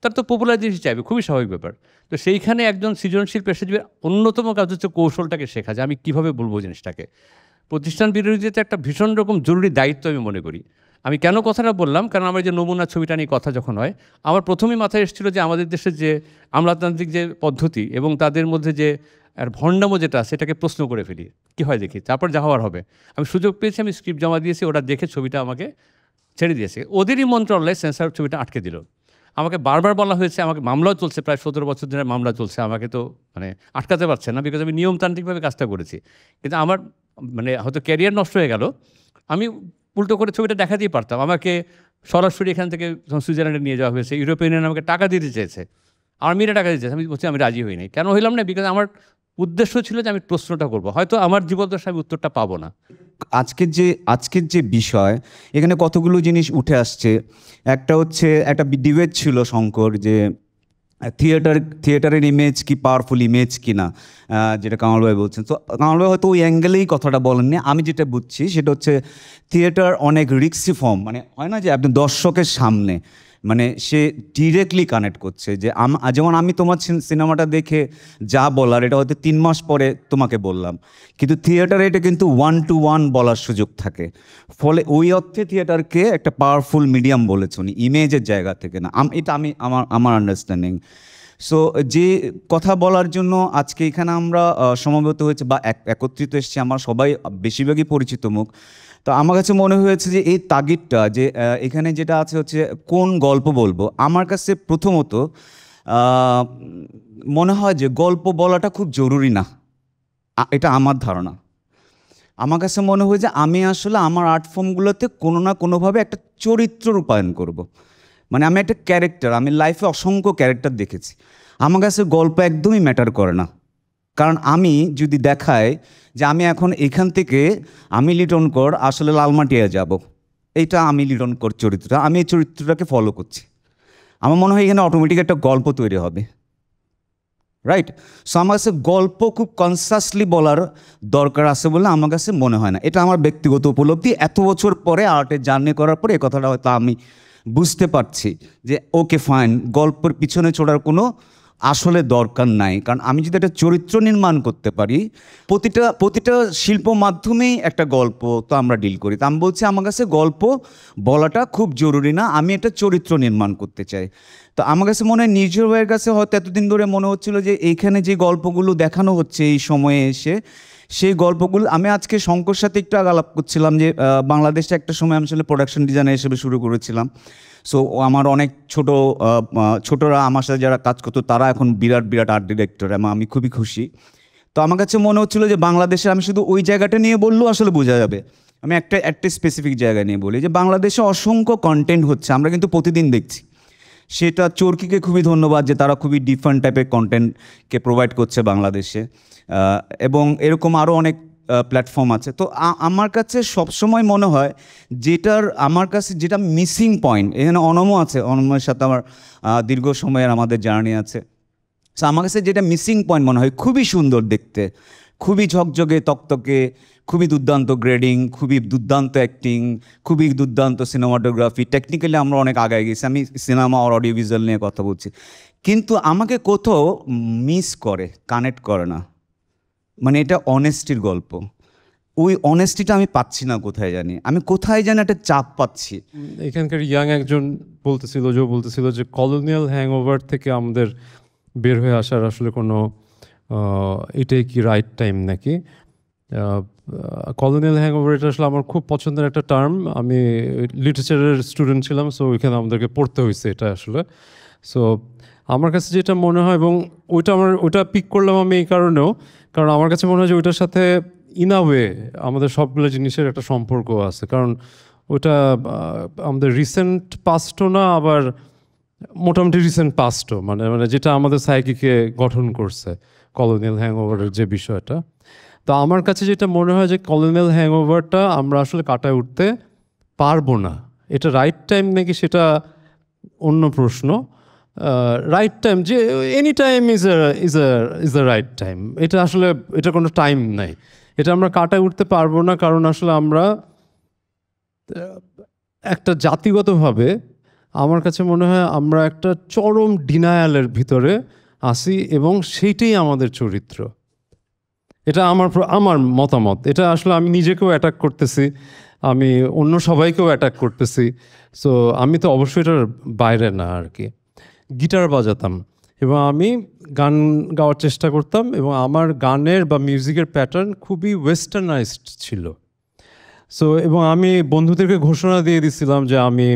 তার তো পপুলার জিনিস চাইবে, খুবই স্বাভাবিক ব্যাপার। তো সেইখানে একজন সৃজনশীল পেশাজীবীর অন্যতম কাজ হচ্ছে কৌশলটাকে শেখা, যে আমি কীভাবে বলবো জিনিসটাকে। প্রতিষ্ঠান বিরোধিতা একটা ভীষণ রকম জরুরি দায়িত্ব আমি মনে করি। আমি কেন কথাটা বললাম, কারণ আমার যে নমুনা ছবিটা নিয়ে কথা যখন হয়, আমার প্রথমেই মাথায় এসেছিলো যে আমাদের দেশের যে আমলাতান্ত্রিক যে পদ্ধতি এবং তাদের মধ্যে যে আর ভণ্ডামো যেটা সেটাকে প্রশ্ন করে ফেলি, কী হয় দেখি, তারপর যা হওয়ার হবে। আমি সুযোগ পেয়েছি, আমি স্ক্রিপ্ট জমা দিয়েছি, ওরা দেখে ছবিটা আমাকে ছেড়ে দিয়েছে। ওদেরই মন্ত্রণালয়ে সেন্সার ছবিটা আটকে দিল। আমাকে বারবার বলা হয়েছে, আমাকে মামলাও চলছে, প্রায় 17 বছর ধরে মামলা চলছে, আমাকে তো মানে আটকাতে পারছে না, বিকজ আমি নিয়মতান্ত্রিকভাবে কাজটা করেছি। কিন্তু আমার মানে হয়তো ক্যারিয়ার নষ্ট হয়ে গেল, আমি উল্টো করে ছবিটা দেখাতেই পারতাম। আমাকে সরাসরি এখান থেকে সুইজারল্যান্ডে নিয়ে যাওয়া হয়েছে, ইউরোপিয়ান ইউনিয়ন আমাকে টাকা দিতে চেয়েছে, আর্মিরা টাকা দিতে চেয়েছে, আমি বলছি আমি রাজি হইনি। কেন হইলাম না? বিকজ আমার উদ্দেশ্য ছিল যে আমি প্রশ্নটা করবো, হয়তো আমার জীবদ্দশায় আমি উত্তরটা পাবো না। আজকের যে বিষয়, এখানে কতগুলো জিনিস উঠে আসছে। একটা হচ্ছে একটা ডিবেট ছিল শঙ্কর, যে থিয়েটারের ইমেজ কি পাওয়ারফুল ইমেজ কি না, যেটা কামাল ভাই বলছেন। তো কামাল ভাই হয়তো ওই অ্যাঙ্গেলেই কথাটা বলেননি, আমি যেটা বুঝছি সেটা হচ্ছে থিয়েটার অনেক রিস্কি ফর্ম, মানে হয় না যে আপনি দর্শকের সামনে, মানে সে ডিরেক্টলি কানেক্ট করছে। যে যেমন আমি তোমার সিনেমাটা দেখে যা বলার এটা হয়তো 3 মাস পরে তোমাকে বললাম, কিন্তু থিয়েটারে এটা কিন্তু 1-to-1 বলার সুযোগ থাকে। ফলে ওই অর্থে থিয়েটারকে একটা পাওয়ারফুল মিডিয়াম বলেছে উনি, ইমেজের জায়গা থেকে না। এটা আমার আন্ডারস্ট্যান্ডিং। সো যে কথা বলার জন্য আজকে এখানে আমরা সমবেত হয়েছে বা একত্রিত এসেছি, আমরা সবাই বেশিরভাগই পরিচিত মুখ। তো আমার কাছে মনে হয়েছে যে এই তাগিদটা, যে এখানে যেটা আছে হচ্ছে কোন গল্প বলবো, আমার কাছে প্রথমত মনে হয় যে গল্প বলাটা খুব জরুরি না, এটা আমার ধারণা। আমার কাছে মনে হয় যে আমি আসলে আমার আর্ট ফর্মগুলোতে কোনো না কোনোভাবে একটা চরিত্র রূপায়ণ করব। মানে আমি একটা ক্যারেক্টার, আমি লাইফে অসংখ্য ক্যারেক্টার দেখেছি, আমার কাছে গল্প একদমই ম্যাটার করে না। কারণ আমি যদি দেখায় যে আমি এখন এখান থেকে আমি লিটন কর আসলে লালমাটিয়া যাব, এইটা আমি লিটন কর চরিত্রটা, আমি এই চরিত্রটাকে ফলো করছি, আমার মনে হয় এখানে অটোমেটিক একটা গল্প তৈরি হবে, রাইট? সো আমার কাছে গল্প খুব কনসাসলি বলার দরকার আছে বলে আমার কাছে মনে হয় না। এটা আমার ব্যক্তিগত উপলব্ধি, এত বছর পরে আর্টের জার্নি করার পরে এই কথাটা হয়তো আমি বুঝতে পারছি যে ওকে ফাইন, গল্পের পিছনে ছোড়ার কোনো আসলে দরকার নাই। কারণ আমি যদি একটা চরিত্র নির্মাণ করতে পারি, প্রতিটা শিল্প মাধ্যমেই একটা গল্প তো আমরা ডিল করি। তো আমি বলছি আমার কাছে গল্প বলাটা খুব জরুরি না, আমি একটা চরিত্র নির্মাণ করতে চাই। তো আমার কাছে মনে হয় নিজের ভাইয়ের কাছে হয়তো এতদিন ধরে মনে হচ্ছিল যে এইখানে যে গল্পগুলো দেখানো হচ্ছে এই সময়ে এসে, সেই গল্পগুলো আমি আজকে শঙ্কর সাথে একটু আলাপ করছিলাম যে বাংলাদেশে একটা সময় আমি আসলে প্রোডাকশন ডিজাইনার হিসেবে শুরু করেছিলাম। সো আমার অনেক ছোটরা আমার সাথে যারা কাজ করতো তারা এখন বিরাট আর্ট ডিরেক্টর, এবং আমি খুবই খুশি। তো আমার কাছে মনে হচ্ছিলো যে বাংলাদেশে আমি শুধু ওই জায়গাটা নিয়ে বললেও আসলে বোঝা যাবে, আমি একটা স্পেসিফিক জায়গা নিয়ে বলি যে বাংলাদেশে অসংখ্য কন্টেন্ট হচ্ছে, আমরা কিন্তু প্রতিদিন দেখছি। সেটা চরকিকে খুবই ধন্যবাদ যে তারা খুবই ডিফারেন্ট টাইপের কন্টেন্টকে প্রোভাইড করছে বাংলাদেশে, এবং এরকম আরও অনেক প্ল্যাটফর্ম আছে। তো আমার কাছে সবসময় মনে হয় আমার কাছে যেটা মিসিং পয়েন্ট, এখানে অনমও আছে, অনমের সাথে আমার দীর্ঘ সময়ের আমাদের জার্নি আছে। তো আমার কাছে যেটা মিসিং পয়েন্ট মনে হয়, খুবই সুন্দর দেখতে, খুবই ঝকঝকে তকতকে, খুবই দুর্দান্ত গ্রেডিং, খুবই দুর্দান্ত অ্যাক্টিং, খুবই দুর্দান্ত সিনেমাটোগ্রাফি, টেকনিক্যালি আমরা অনেক আগায় গেছি, আমি সিনেমা আর অডিও ভিজুয়াল নিয়ে কথা বলছি, কিন্তু আমাকে কোথাও মিস করে, কানেক্ট করে না। মানে এটা অনেস্টির গল্প, ওই অনেস্টিটা আমি পাচ্ছি না কোথায় জানি, আমি কোথায় জানি একটা চাপ পাচ্ছি। এখানকার ইয়াং একজন বলতেছিল যে কলোনিয়াল হ্যাংওভার থেকে আমাদের বের হয়ে আসার আসলে কোনো এটাই কি রাইট টাইম নাকি? কলোনিয়াল হ্যাংওভার এটা আসলে আমার খুব পছন্দের একটা টার্ম। আমি লিটারেচারের স্টুডেন্ট ছিলাম, সো ওইখানে আমাদেরকে পড়তে হয়েছে এটা আসলে। সো আমার কাছে যেটা মনে হয়, এবং ওইটা পিক করলাম আমি এই কারণেও, কারণ আমার কাছে মনে হয় যে ওইটার সাথে ইন আ ওয়ে আমাদের সবগুলো জিনিসের একটা সম্পর্ক আছে, কারণ ওটা আমাদের রিসেন্ট পাস্টও না, আবার মোটামুটি রিসেন্ট পাস্টও, মানে যেটা আমাদের সাইকিকে গঠন করছে, কলোনিয়াল হ্যাংওভারের যে বিষয়টা। তো আমার কাছে যেটা মনে হয় যে কলোনিয়াল হ্যাংওভারটা আমরা আসলে কাটায় উঠতে পারবো না। এটা রাইট টাইম নাকি সেটা অন্য প্রশ্ন। রাইট টাইম, যে any time is a right time, এটা আসলে এটা কোনো টাইম নাই, এটা আমরা কাটায় উঠতে পারবো না, কারণ আসলে আমরা একটা জাতিগতভাবে আমার কাছে মনে হয় আমরা একটা চরম ডিনায়ালের ভিতরে আসি, এবং সেইটাই আমাদের চরিত্র। এটা আমার মতামত। এটা আসলে আমি নিজেকেও অ্যাটাক করতেছি, আমি অন্য সবাইকেও অ্যাটাক করতেছি। সো আমি তো অবশ্যই এটার বাইরে না আর কি। গিটার বাজাতাম এবং আমি গান গাওয়ার চেষ্টা করতাম, এবং আমার গানের বা মিউজিকের প্যাটার্ন খুবই ওয়েস্টার্নাইজড ছিল। সো এবং আমি বন্ধুদেরকে ঘোষণা দিয়ে দিছিলাম যে আমি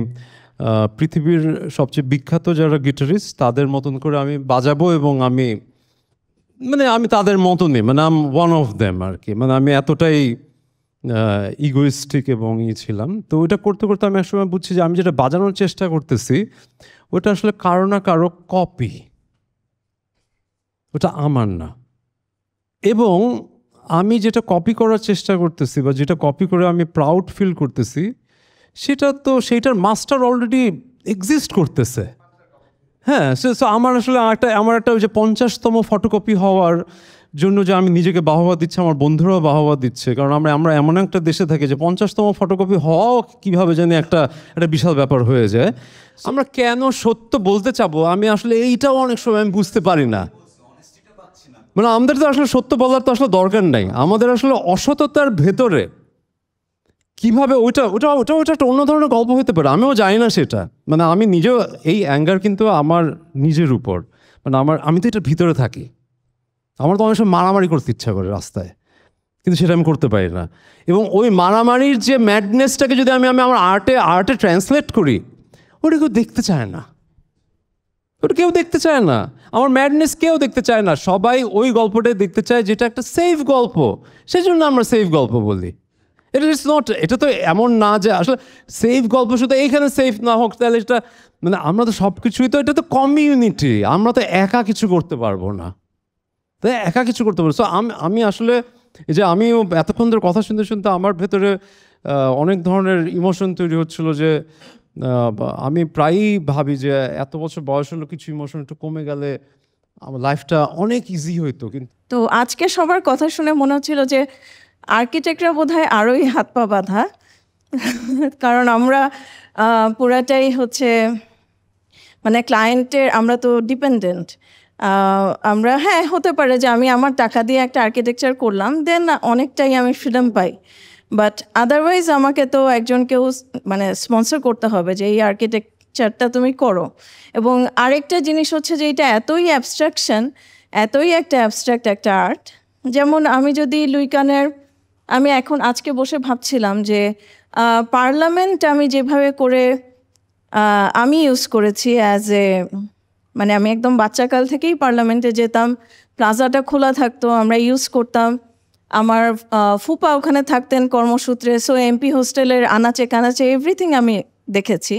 পৃথিবীর সবচেয়ে বিখ্যাত যারা গিটারিস্ট তাদের মতন করে আমি বাজাবো, এবং আমি তাদের মতনই, আম ওয়ান অফ দেম আর কি। আমি এতটাই ইগোইস্টিক এবং ছিলাম। তো ওইটা করতে করতে আমি একসময় বুঝছি যে আমি যেটা বাজানোর চেষ্টা করতেছি ওটা আসলে কারো না কারো কপি, ওটা আমার না। এবং আমি যেটা কপি করার চেষ্টা করতেছি বা যেটা কপি করে আমি প্রাউড ফিল করতেছি, সেইটার মাস্টার অলরেডি এক্সিস্ট করতেছে। হ্যাঁ, সো আমার আসলে আমার একটা ওই যে 50তম ফটোকপি হওয়ার জন্য যে আমি নিজেকে বাহবা দিচ্ছি, আমার বন্ধুরাও বাহবা দিচ্ছে, কারণ আমরা এমন একটা দেশে থাকি যে 50তম ফটোকপি হওয়াও কীভাবে জানি একটা বিশাল ব্যাপার হয়ে যায়। আমরা কেন সত্য বলতে চাবো, আমি আসলে এইটাও অনেক সময় আমি বুঝতে পারি না। আমাদের তো আসলে সত্য বলার তো আসলে দরকার নাই, আমাদের আসলে অসততার ভেতরে কিভাবে ওটা একটা অন্য ধরনের গল্প হতে পারে, আমিও জানি না সেটা। আমি নিজেও এই অ্যাঙ্গার কিন্তু আমার নিজের উপর, আমি তো এটার ভিতরে থাকি। আমার তো অনেক সময় মারামারি করতে ইচ্ছা করে রাস্তায়, কিন্তু সেটা আমি করতে পারি না। এবং ওই মারামারির যে ম্যাডনেসটাকে যদি আমি আমার আর্টে ট্রান্সলেট করি, ওটা কেউ দেখতে চায় না, ওটা কেউ দেখতে চায় না। আমার ম্যাডনেস কেউ দেখতে চায় না, সবাই ওই গল্পটাই দেখতে চায় যেটা একটা সেফ গল্প, সেই জন্য আমরা সেফ গল্প বলি। এটা তো এমন না যে আসলে সেফ গল্প শুধু এইখানে সেফ না হোক, তাহলে এটা আমরা তো সব কিছুই তো, এটা তো কমিউনিটি, আমরা তো একা কিছু করতে পারবো না, তাই একা কিছু করতে পারবো। সো আমি আসলে এই যে আমি এতক্ষণ ধরে কথা শুনতে শুনতে আমার ভেতরে অনেক ধরনের ইমোশন তৈরি হচ্ছিল, যে আমি প্রায়ই ভাবি যে এত বছর বয়স হলো কিছু ইমোশন একটু কমে গেলে আমার লাইফটা অনেক ইজি হইতো। কিন্তু তো আজকে সবার কথা শুনে মনে হচ্ছিল যে আর্কিটেক্টরা বোধহয় আরোই হাত পা বাঁধা, কারণ আমরা পুরাটাই হচ্ছে ক্লায়েন্টের, আমরা তো ডিপেন্ডেন্ট। আমরা হতে পারে যে আমি আমার টাকা দিয়ে একটা আর্কিটেকচার করলাম, দেন অনেকটাই আমি ফ্রিডম পাই, বাট আদারওয়াইজ আমাকে তো একজনকেও স্পন্সর করতে হবে যে এই আর্কিটেকচারটা তুমি করো। এবং আরেকটা জিনিস হচ্ছে যে এটা এতই অ্যাবস্ট্রাকশন, এতই একটা অ্যাবস্ট্রাক্ট একটা আর্ট। যেমন আমি যদি লুইকানের, আমি এখন আজকে বসে ভাবছিলাম যে পার্লামেন্ট আমি যেভাবে করে আমি ইউজ করেছি অ্যাজ এ, আমি একদম বাচ্চাকাল থেকেই পার্লামেন্টে যেতাম, প্লাজাটা খোলা থাকতো, আমরা ইউজ করতাম, আমার ফুপা ওখানে থাকতেন কর্মসূত্রে, সো এমপি হোস্টেলের আনাচে কানাচে এভরিথিং আমি দেখেছি।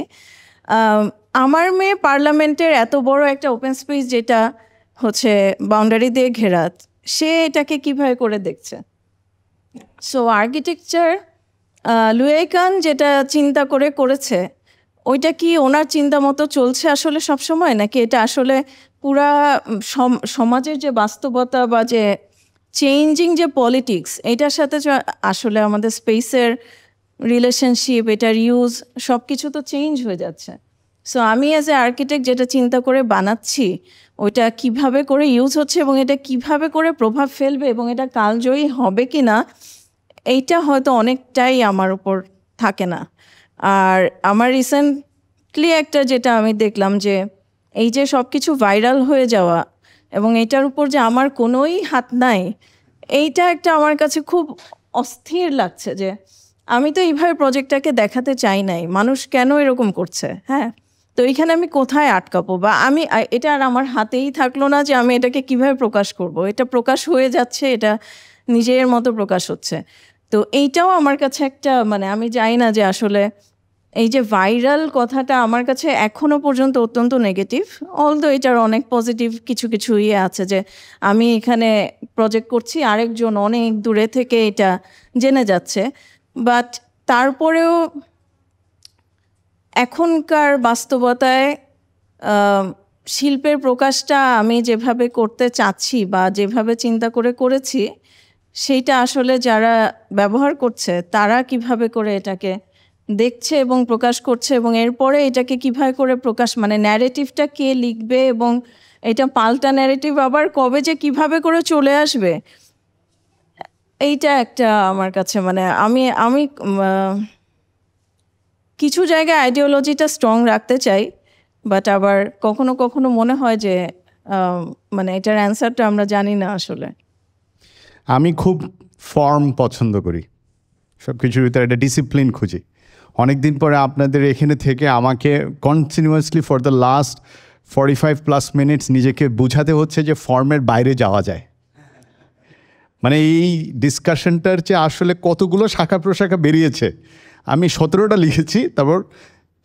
আমার মেয়ে পার্লামেন্টের এত বড় একটা ওপেন স্পেস যেটা হচ্ছে বাউন্ডারি দিয়ে ঘেরা, সে এটাকে কিভাবে করে দেখছে? সো আর্কিটেকচার লুয়েকান যেটা চিন্তা করে করেছে, ওইটা কি ওনার চিন্তা মতো চলছে আসলে সবসময়, নাকি এটা আসলে পুরা সমাজের যে বাস্তবতা বা যে চেঞ্জিং যে পলিটিক্স, এটার সাথে আসলে আমাদের স্পেসের রিলেশনশিপ, এটার ইউজ সব কিছু তো চেঞ্জ হয়ে যাচ্ছে। সো আমি অ্যাজ এ আর্কিটেক্ট যেটা চিন্তা করে বানাচ্ছি, ওইটা কিভাবে করে ইউজ হচ্ছে এবং এটা কিভাবে করে প্রভাব ফেলবে এবং এটা কালজয়ী হবে কি না, এইটা হয়তো অনেকটাই আমার উপর থাকে না। আর আমার রিসেন্টলি একটা যেটা আমি দেখলাম যে এই যে সব কিছু ভাইরাল হয়ে যাওয়া এবং এটার উপর যে আমার কোনোই হাত নাই, এইটা একটা আমার কাছে খুব অস্থির লাগছে যে আমি তো এইভাবে প্রজেক্টটাকে দেখাতে চাই নাই, মানুষ কেন এরকম করছে? হ্যাঁ, তো এইখানে আমি কোথায় আটকাবো, বা আমি এটা আর আমার হাতেই থাকলো না যে আমি এটাকে কিভাবে প্রকাশ করব। এটা প্রকাশ হয়ে যাচ্ছে, এটা নিজের মতো প্রকাশ হচ্ছে। তো এইটাও আমার কাছে একটা মানে আমি জানি না যে আসলে এই যে ভাইরাল কথাটা আমার কাছে এখনো পর্যন্ত অত্যন্ত নেগেটিভ, অলদো এটার অনেক পজিটিভ কিছু কিছু ইয়ে আছে যে আমি এখানে প্রজেক্ট করছি, আরেকজন অনেক দূরে থেকে এটা জেনে যাচ্ছে, বাট তারপরেও এখনকার বাস্তবতায় শিল্পের প্রকাশটা আমি যেভাবে করতে চাচ্ছি বা যেভাবে চিন্তা করে করেছি, সেইটা আসলে যারা ব্যবহার করছে তারা কিভাবে করে এটাকে দেখছে এবং প্রকাশ করছে, এবং এরপরে এটাকে কিভাবে করে প্রকাশ মানে ন্যারেটিভটা কে লিখবে এবং এটা পাল্টা ন্যারেটিভ আবার কবে যে কিভাবে করে চলে আসবে, এইটা একটা আমার কাছে মানে আমি কিছু জায়গায় আইডিওলজিটা স্ট্রং রাখতে চাই, বাট আবার কখনো কখনো মনে হয় যে মানে এটার অ্যান্সারটা আমরা জানি না আসলে। আমি খুব ফর্ম পছন্দ করি, সব কিছুর ভিতরে একটা ডিসিপ্লিন খুঁজি। অনেক দিন পরে আপনাদের এখানে থেকে আমাকে continuously for the last 45+ minutes নিজেকে বুঝাতে হচ্ছে যে ফর্মের বাইরে যাওয়া যায়। মানে এই ডিসকাশনটার চেয়ে আসলে কতগুলো শাখা প্রশাখা বেরিয়েছে। আমি 17টা লিখেছি, তারপর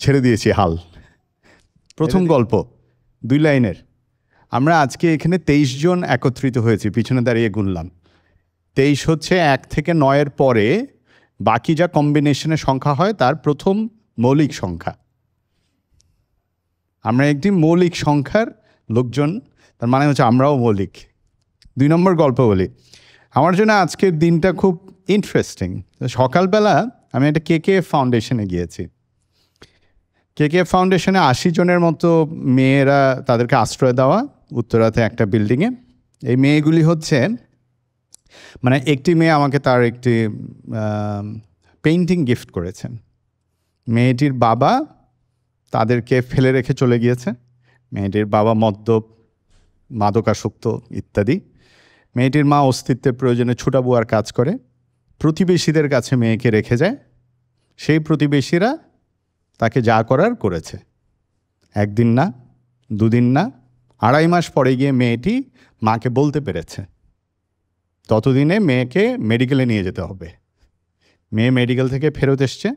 ছেড়ে দিয়েছি হাল। প্রথম গল্প 2 লাইনের। আমরা আজকে এখানে 23 জন একত্রিত হয়েছি, পিছনে দাঁড়িয়ে গুনলাম। 23 হচ্ছে 1 থেকে 9-এর পরে বাকি যা কম্বিনেশনের সংখ্যা হয় তার প্রথম মৌলিক সংখ্যা। আমরা একটি মৌলিক সংখ্যার লোকজন, তার মানে হচ্ছে আমরাও মৌলিক। 2 নম্বর গল্প বলি। আমার জন্য আজকের দিনটা খুব ইন্টারেস্টিং। সকালবেলা আমি একটা KKF ফাউন্ডেশনে গিয়েছি। KKF ফাউন্ডেশনে 80 জনের মতো মেয়েরা, তাদেরকে আশ্রয় দেওয়া উত্তরাতে একটা বিল্ডিংয়ে। এই মেয়েগুলি হচ্ছে মানে একটি মেয়ে আমাকে তার একটি পেইন্টিং গিফট করেছেন। মেয়েটির বাবা তাদেরকে ফেলে রেখে চলে গিয়েছে। মেয়েটির বাবা মদ্যপ, মাদকাসক্ত ইত্যাদি। মেয়েটির মা অস্তিত্বের প্রয়োজনে ছুটাবুয়ার কাজ করে, প্রতিবেশীদের কাছে মেয়েকে রেখে যায়। সেই প্রতিবেশীরা তাকে যা করার করেছে। 1 দিন না, 2 দিন না, 2.5 মাস পরে গিয়ে মেয়েটি মাকে বলতে পেরেছে। ততদিনে মেয়েকে মেডিকেলে নিয়ে যেতে হবে। মেয়ে মেডিকেল থেকে ফেরত এসছে,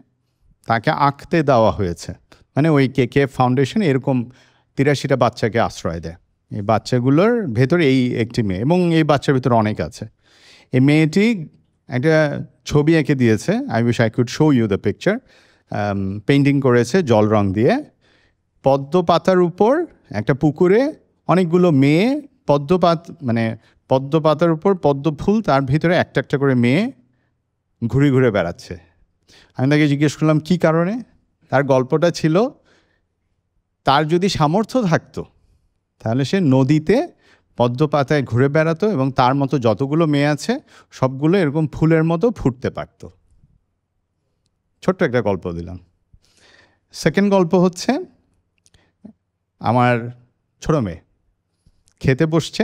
তাকে আঁকতে দেওয়া হয়েছে। মানে ওই KKF ফাউন্ডেশন এরকম 83টা বাচ্চাকে আশ্রয় দেয়। এই বাচ্চাগুলোর ভেতরে এই একটি মেয়ে, এবং এই বাচ্চার ভিতরে অনেক আছে। এই মেয়েটি একটা ছবি এঁকে দিয়েছে, I wish I could show you the picture. Painting করেছে জল রং দিয়ে। পদ্ম পাতার উপর একটা পুকুরে অনেকগুলো মেয়ে, পদ্ম পাতার উপর পদ্ম ফুল, তার ভিতরে একটা একটা করে মেয়ে ঘুরে ঘুরে বেড়াচ্ছে। আমি তাকে জিজ্ঞেস করলাম কী কারণে। তার গল্পটা ছিল, তার যদি সামর্থ্য থাকতো তাহলে সে নদীতে পদ্ম পাতায় ঘুরে বেড়াতো এবং তার মতো যতগুলো মেয়ে আছে সবগুলো এরকম ফুলের মতো ফুটতে পারত। ছোট্ট একটা গল্প দিলাম। সেকেন্ড গল্প হচ্ছে, আমার ছোটো মেয়ে খেতে বসছে।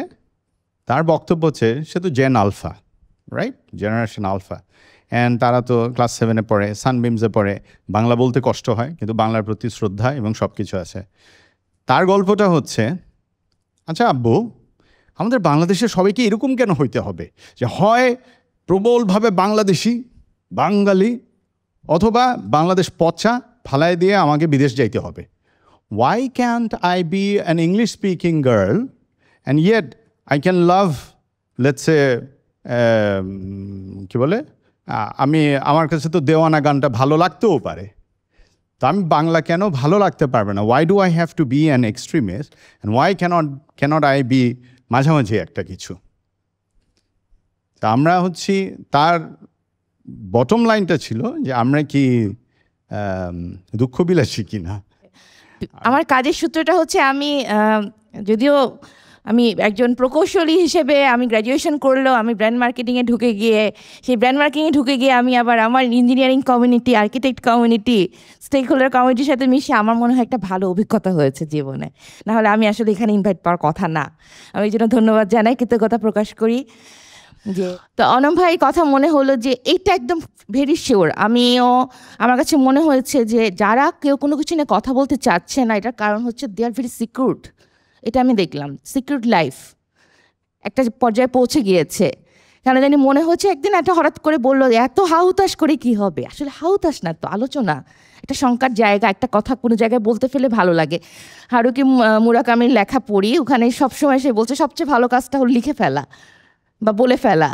তার বক্তব্য হচ্ছে সে তো Gen alpha, right, generation alpha, and তারা তো ক্লাস 7-এ পড়ে, সানবিমসে পড়ে। বাংলা বলতে কষ্ট হয়, কিন্তু বাংলার প্রতি শ্রদ্ধা এবং সব কিছু আছে। তার গল্পটা হচ্ছে, আচ্ছা আব্বু, আমাদের বাংলাদেশে সবাইকে এরকম কেন হইতে হবে যে হয় প্রবলভাবে বাংলাদেশি বাঙালি, অথবা বাংলাদেশ পচা ফালায় দিয়ে আমাকে বিদেশ যাইতে হবে? why can't I be an English speaking girl and yet I can love, let's say, কি বলে, আমি আমার কাছে তো দেওয়ানা গানটা ভালো লাগতেও পারে, তো আমি বাংলা কেন ভালো লাগতে পারবে না? why do I have to be an extremist and why cannot I be মাঝামাঝি একটা কিছু? তা আমরা হচ্ছি, তার বটম লাইনটা ছিল যে আমরা কি দুঃখ বিলাসী কিনা। আমার কাজের সূত্রটা হচ্ছে আমি যদিও আমি একজন প্রকৌশলী হিসেবে আমি গ্র্যাজুয়েশন করলেও আমি ব্র্যান্ড মার্কেটিংয়ে ঢুকে গিয়ে আমি আবার আমার engineering community, architect community, stakeholder কমিউনিটির সাথে মিশে আমার মনে হয় একটা ভালো অভিজ্ঞতা হয়েছে জীবনে। নাহলে আমি আসলে এখানে ইনভাইট পাওয়ার কথা না। আমি এই জন্য ধন্যবাদ জানাই, কৃতজ্ঞতা প্রকাশ করি। যে তো অনম ভাই কথা মনে হলো যে এইটা একদম ভেরি শিওর, আমার কাছে মনে হয়েছে যে যারা কেউ কোনো কিছু নিয়ে কথা বলতে চাচ্ছে না, এটার কারণ হচ্ছে দে আর ভেরি সিকিউরড। এটা আমি দেখলাম, সিকিউরড লাইফ একটা পর্যায়ে পৌঁছে গিয়েছে। কেন জানি মনে হচ্ছে একদিন একটা হঠাৎ করে বললো এত হাউতাস করে কি হবে, আসলে হাউতাস না তো, আলোচনা, একটা শঙ্কার জায়গা, একটা কথা কোনো জায়গায় বলতে ফেলে ভালো লাগে। হারুকি মুরাকামির লেখা পড়ি, ওখানে সবসময় সে বলছে সবচেয়ে ভালো কাজটা হলো লিখে ফেলা বা বলে ফেলা।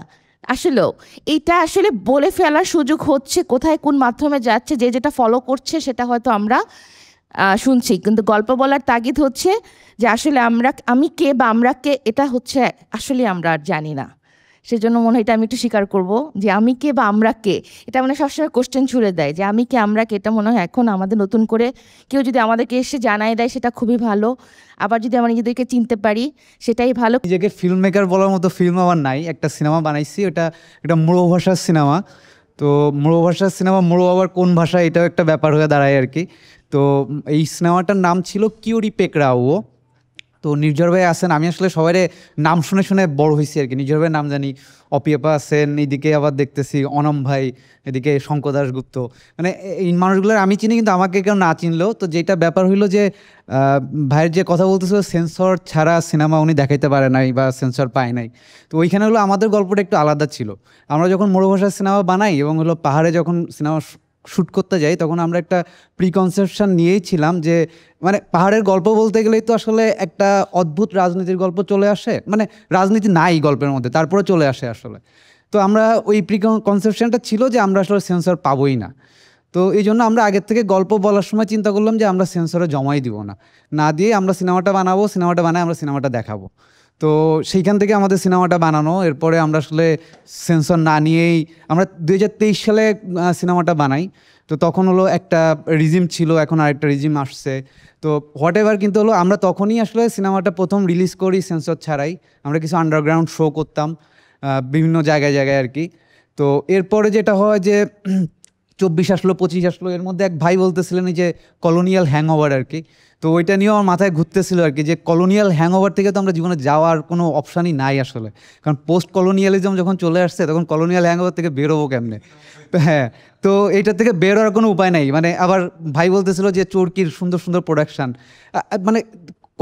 আসলেও এইটা আসলে বলে ফেলার সুযোগ হচ্ছে, কোথায় কোন মাধ্যমে যাচ্ছে, যে যেটা ফলো করছে সেটা হয়তো আমরা শুনছি, কিন্তু গল্প বলার তাগিদ হচ্ছে যে আসলে আমি কে বা আমরা কে, এটা হচ্ছে আসলে আমরা আর জানি না। সেজন্য মনে হয় এটা আমি একটু স্বীকার করবো যে আমি কে বা আমরা কে, এটা মানে সবসময় কোশ্চেন ছুড়ে দেয় যে আমি কে আমরা কে, এটা মনে হয় এখন আমাদের নতুন করে কেউ যদি আমাদেরকে এসে জানাই দেয় সেটা খুবই ভালো। আবার যদি আমরা নিজেদেরকে চিনতে পারি সেটাই ভালো। নিজেকে ফিল্ম মেকার বলার মতো ফিল্ম আমার নাই, একটা সিনেমা বানাইছি, ওটা একটা মুড়ো ভাষার সিনেমা। তো মুড়ো ভাষার সিনেমা, মুড়ো আবার কোন ভাষা, এটাও একটা ব্যাপার হয়ে দাঁড়ায় আর কি। তো এই সিনেমাটার নাম ছিল কিউরি পেকরাও। তো নির্ঝর ভাই আছেন, আমি আসলে সবাই নাম শুনে শুনে বড় হয়েছি আর কি। নির্ঝর ভাইয়ের নাম জানি, অপিয়াপা আছেন, এদিকে আবার দেখতেছি অনম ভাই, এদিকে শঙ্কর দাশগুপ্ত, মানে এই মানুষগুলোর আমি চিনি, কিন্তু আমাকে কেউ না চিনলেও। তো যেটা ব্যাপার হইলো যে ভাইয়ের যে কথা বলতেছিল সেন্সর ছাড়া সিনেমা উনি দেখাইতে পারে নাই বা সেন্সর পায় নাই, তো ওইখানে হলো আমাদের গল্পটা একটু আলাদা ছিল। আমরা যখন মোড়ো ভাষার সিনেমা বানাই এবং হলো পাহাড়ে যখন সিনেমা শ্যুট করতে যাই, তখন আমরা একটা প্রিকনসেপশন নিয়েই ছিলাম যে মানে পাহাড়ের গল্প বলতে গেলেই তো আসলে একটা অদ্ভুত রাজনীতির গল্প চলে আসে, মানে রাজনীতি নাই গল্পের মধ্যে, তারপরে চলে আসে আসলে। তো আমরা ওই প্রিকনসেপশনটা ছিল যে আমরা আসলে সেন্সর পাবোই না। তো এই জন্য আমরা আগের থেকে গল্প বলার সময় চিন্তা করলাম যে আমরা সেন্সরে জমাই দিব না দিয়ে আমরা সিনেমাটা বানাবো, সিনেমাটা বানাই আমরা সিনেমাটা দেখাবো। তো সেইখান থেকে আমাদের সিনেমাটা বানানো। এরপরে আমরা আসলে সেন্সর না নিয়েই আমরা 2023 সালে সিনেমাটা বানাই। তো তখন হলো একটা রিজিম ছিল, এখন আরেকটা রিজিম আসছে। তো হোয়াট এভার, কিন্তু হলো আমরা তখনই আসলে সিনেমাটা প্রথম রিলিজ করি সেন্সর ছাড়াই। আমরা কিছু আন্ডারগ্রাউন্ড শো করতাম বিভিন্ন জায়গায় আর কি। তো এরপরে যেটা হয় যে 24 আসলো, 25 আসলো, এর মধ্যে এক ভাই বলতেছিলেন যে কলোনিয়াল হ্যাংওভার আর কি। তো ওইটা নিয়েও আমার মাথায় ঘুরতেছিল আর কি, যে কলোনিয়াল হ্যাংওভার থেকে তো আমরা জীবনে যাওয়ার কোনো অপশানই নাই আসলে, কারণ পোস্ট কলোনিয়ালিজম যখন চলে আসছে তখন কলোনিয়াল হ্যাংওভার থেকে বেরোবো কেমনে? হ্যাঁ, তো এইটা থেকে বের হওয়ার কোনো উপায় নাই। মানে আবার ভাই বলতেছিল যে চরকির সুন্দর সুন্দর প্রোডাকশান, মানে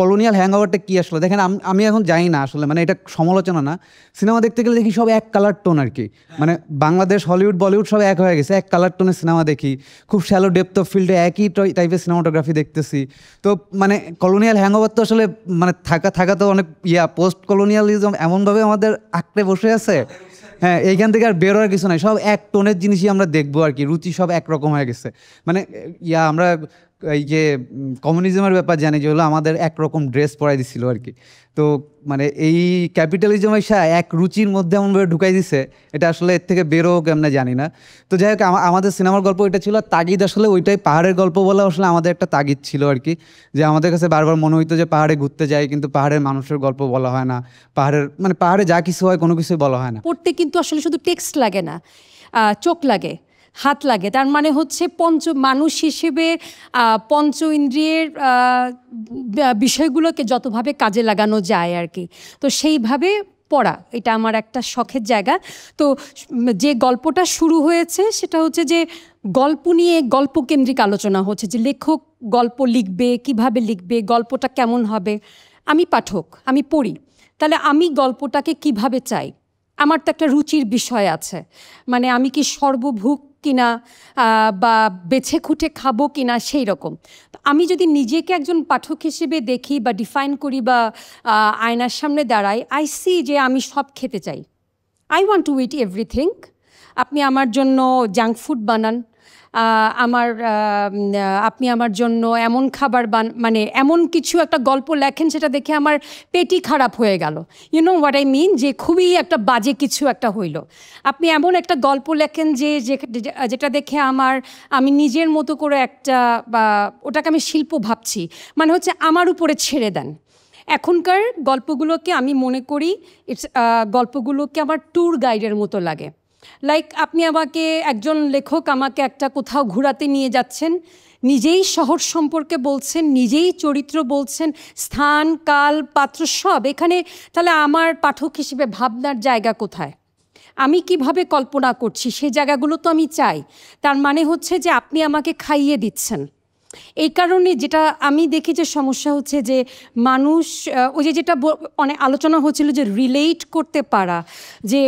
কলোনিয়াল হ্যাংওভারটা কী আসলে? দেখেন আমি এখন জানি না আসলে, মানে এটা সমালোচনা না, সিনেমা দেখতে গেলে দেখি সব এক কালার টোন আর কি, মানে বাংলাদেশ, হলিউড, বলিউড সব এক হয়ে গেছে, এক কালার টোনের সিনেমা দেখি, খুব শ্যালো ডেপথ অফ ফিল্ডে একই টাইপের সিনেমাটোগ্রাফি দেখতেছি। তো মানে কলোনিয়াল হ্যাংওভার তো আসলে মানে থাকা তো অনেক পোস্ট কলোনিয়ালিজম এমনভাবে আমাদের আঁকড়ে বসে আছে, হ্যাঁ, এইখান থেকে আর বেরোয়ার কিছু নাই, সব এক টোনের জিনিসই আমরা দেখবো আর কি, রুচি সব একরকম হয়ে গেছে। মানে আমরা এই যে কমিউনিজমের ব্যাপার জানি যে হলো আমাদের একরকম ড্রেস পরাই দিছিল আর কি। তো মানে এই ক্যাপিটালিজম এসে এক রুচির মধ্যে এমনভাবে ঢুকাই দিছে, এটা আসলে এর থেকে বেরো কেমনে জানি না। তো যাই হোক, আমাদের সিনেমার গল্প এটা ছিল, তাগিদ আসলে ওইটাই, পাহাড়ের গল্প বলা আসলে আমাদের একটা তাগিদ ছিল আর কি, যে আমাদের কাছে বারবার মনে হইতো যে পাহাড়ে ঘুরতে যাই, কিন্তু পাহাড়ের মানুষের গল্প বলা হয় না, পাহাড়ে যা কিছু হয় কোনো কিছুই বলা হয় না। পড়তে কিন্তু আসলে শুধু টেক্সট লাগে না, চোখ লাগে, হাত লাগে। তার মানে হচ্ছে মানুষ হিসেবে পঞ্চ ইন্দ্রিয়ের বিষয়গুলোকে যতভাবে কাজে লাগানো যায় আর কি, তো সেইভাবে পড়া এটা আমার একটা শখের জায়গা। তো যে গল্পটা শুরু হয়েছে সেটা হচ্ছে যে গল্প নিয়ে গল্পকেন্দ্রিক আলোচনা হচ্ছে, যে লেখক গল্প লিখবে, কিভাবে লিখবে, গল্পটা কেমন হবে। আমি পাঠক, আমি পড়ি, তাহলে আমি গল্পটাকে কিভাবে চাই, আমার তো একটা রুচির বিষয় আছে। মানে আমি কি সর্বভুক কিনা বা বেছে খুঁটে খাবো কিনা সেই রকম। তো আমি যদি নিজেকে একজন পাঠক হিসেবে দেখি বা ডিফাইন করি বা আয়নার সামনে দাঁড়াই, আই সি যে আমি সব খেতে চাই। I want to it everything. আপনি আমার জন্য জাঙ্ক ফুড বানান, আপনি আমার জন্য এমন খাবার মানে এমন কিছু একটা গল্প লেখেন সেটা দেখে আমার পেটই খারাপ হয়ে গেল, you know what I mean, যে খুবই একটা বাজে কিছু একটা হইল। আপনি এমন একটা গল্প লেখেন যেটা দেখে আমি নিজের মতো করে একটা বা ওটাকে আমি শিল্প ভাবছি, মানে হচ্ছে আমার উপরে ছেড়ে দেন। এখনকার গল্পগুলোকে আমি মনে করি গল্পগুলোকে আমার ট্যুর গাইডের মতো লাগে। লাইক আপনি একজন লেখক আমাকে একটা কোথাও ঘোরাতে নিয়ে যাচ্ছেন, নিজেই শহর সম্পর্কে বলছেন, নিজেই চরিত্র বলছেন, স্থান কাল পাত্র সব এখানে। তাহলে আমার পাঠক হিসেবে ভাবনার জায়গা কোথায়? আমি কিভাবে কল্পনা করছি সেই জায়গাগুলো তো আমি চাই। তার মানে হচ্ছে যে আপনি আমাকে খাইয়ে দিচ্ছেন। এই কারণে যেটা আমি দেখি যে সমস্যা হচ্ছে যে মানুষ ওই যেটা অনেক আলোচনা হচ্ছিল যে রিলেট করতে পারা, যে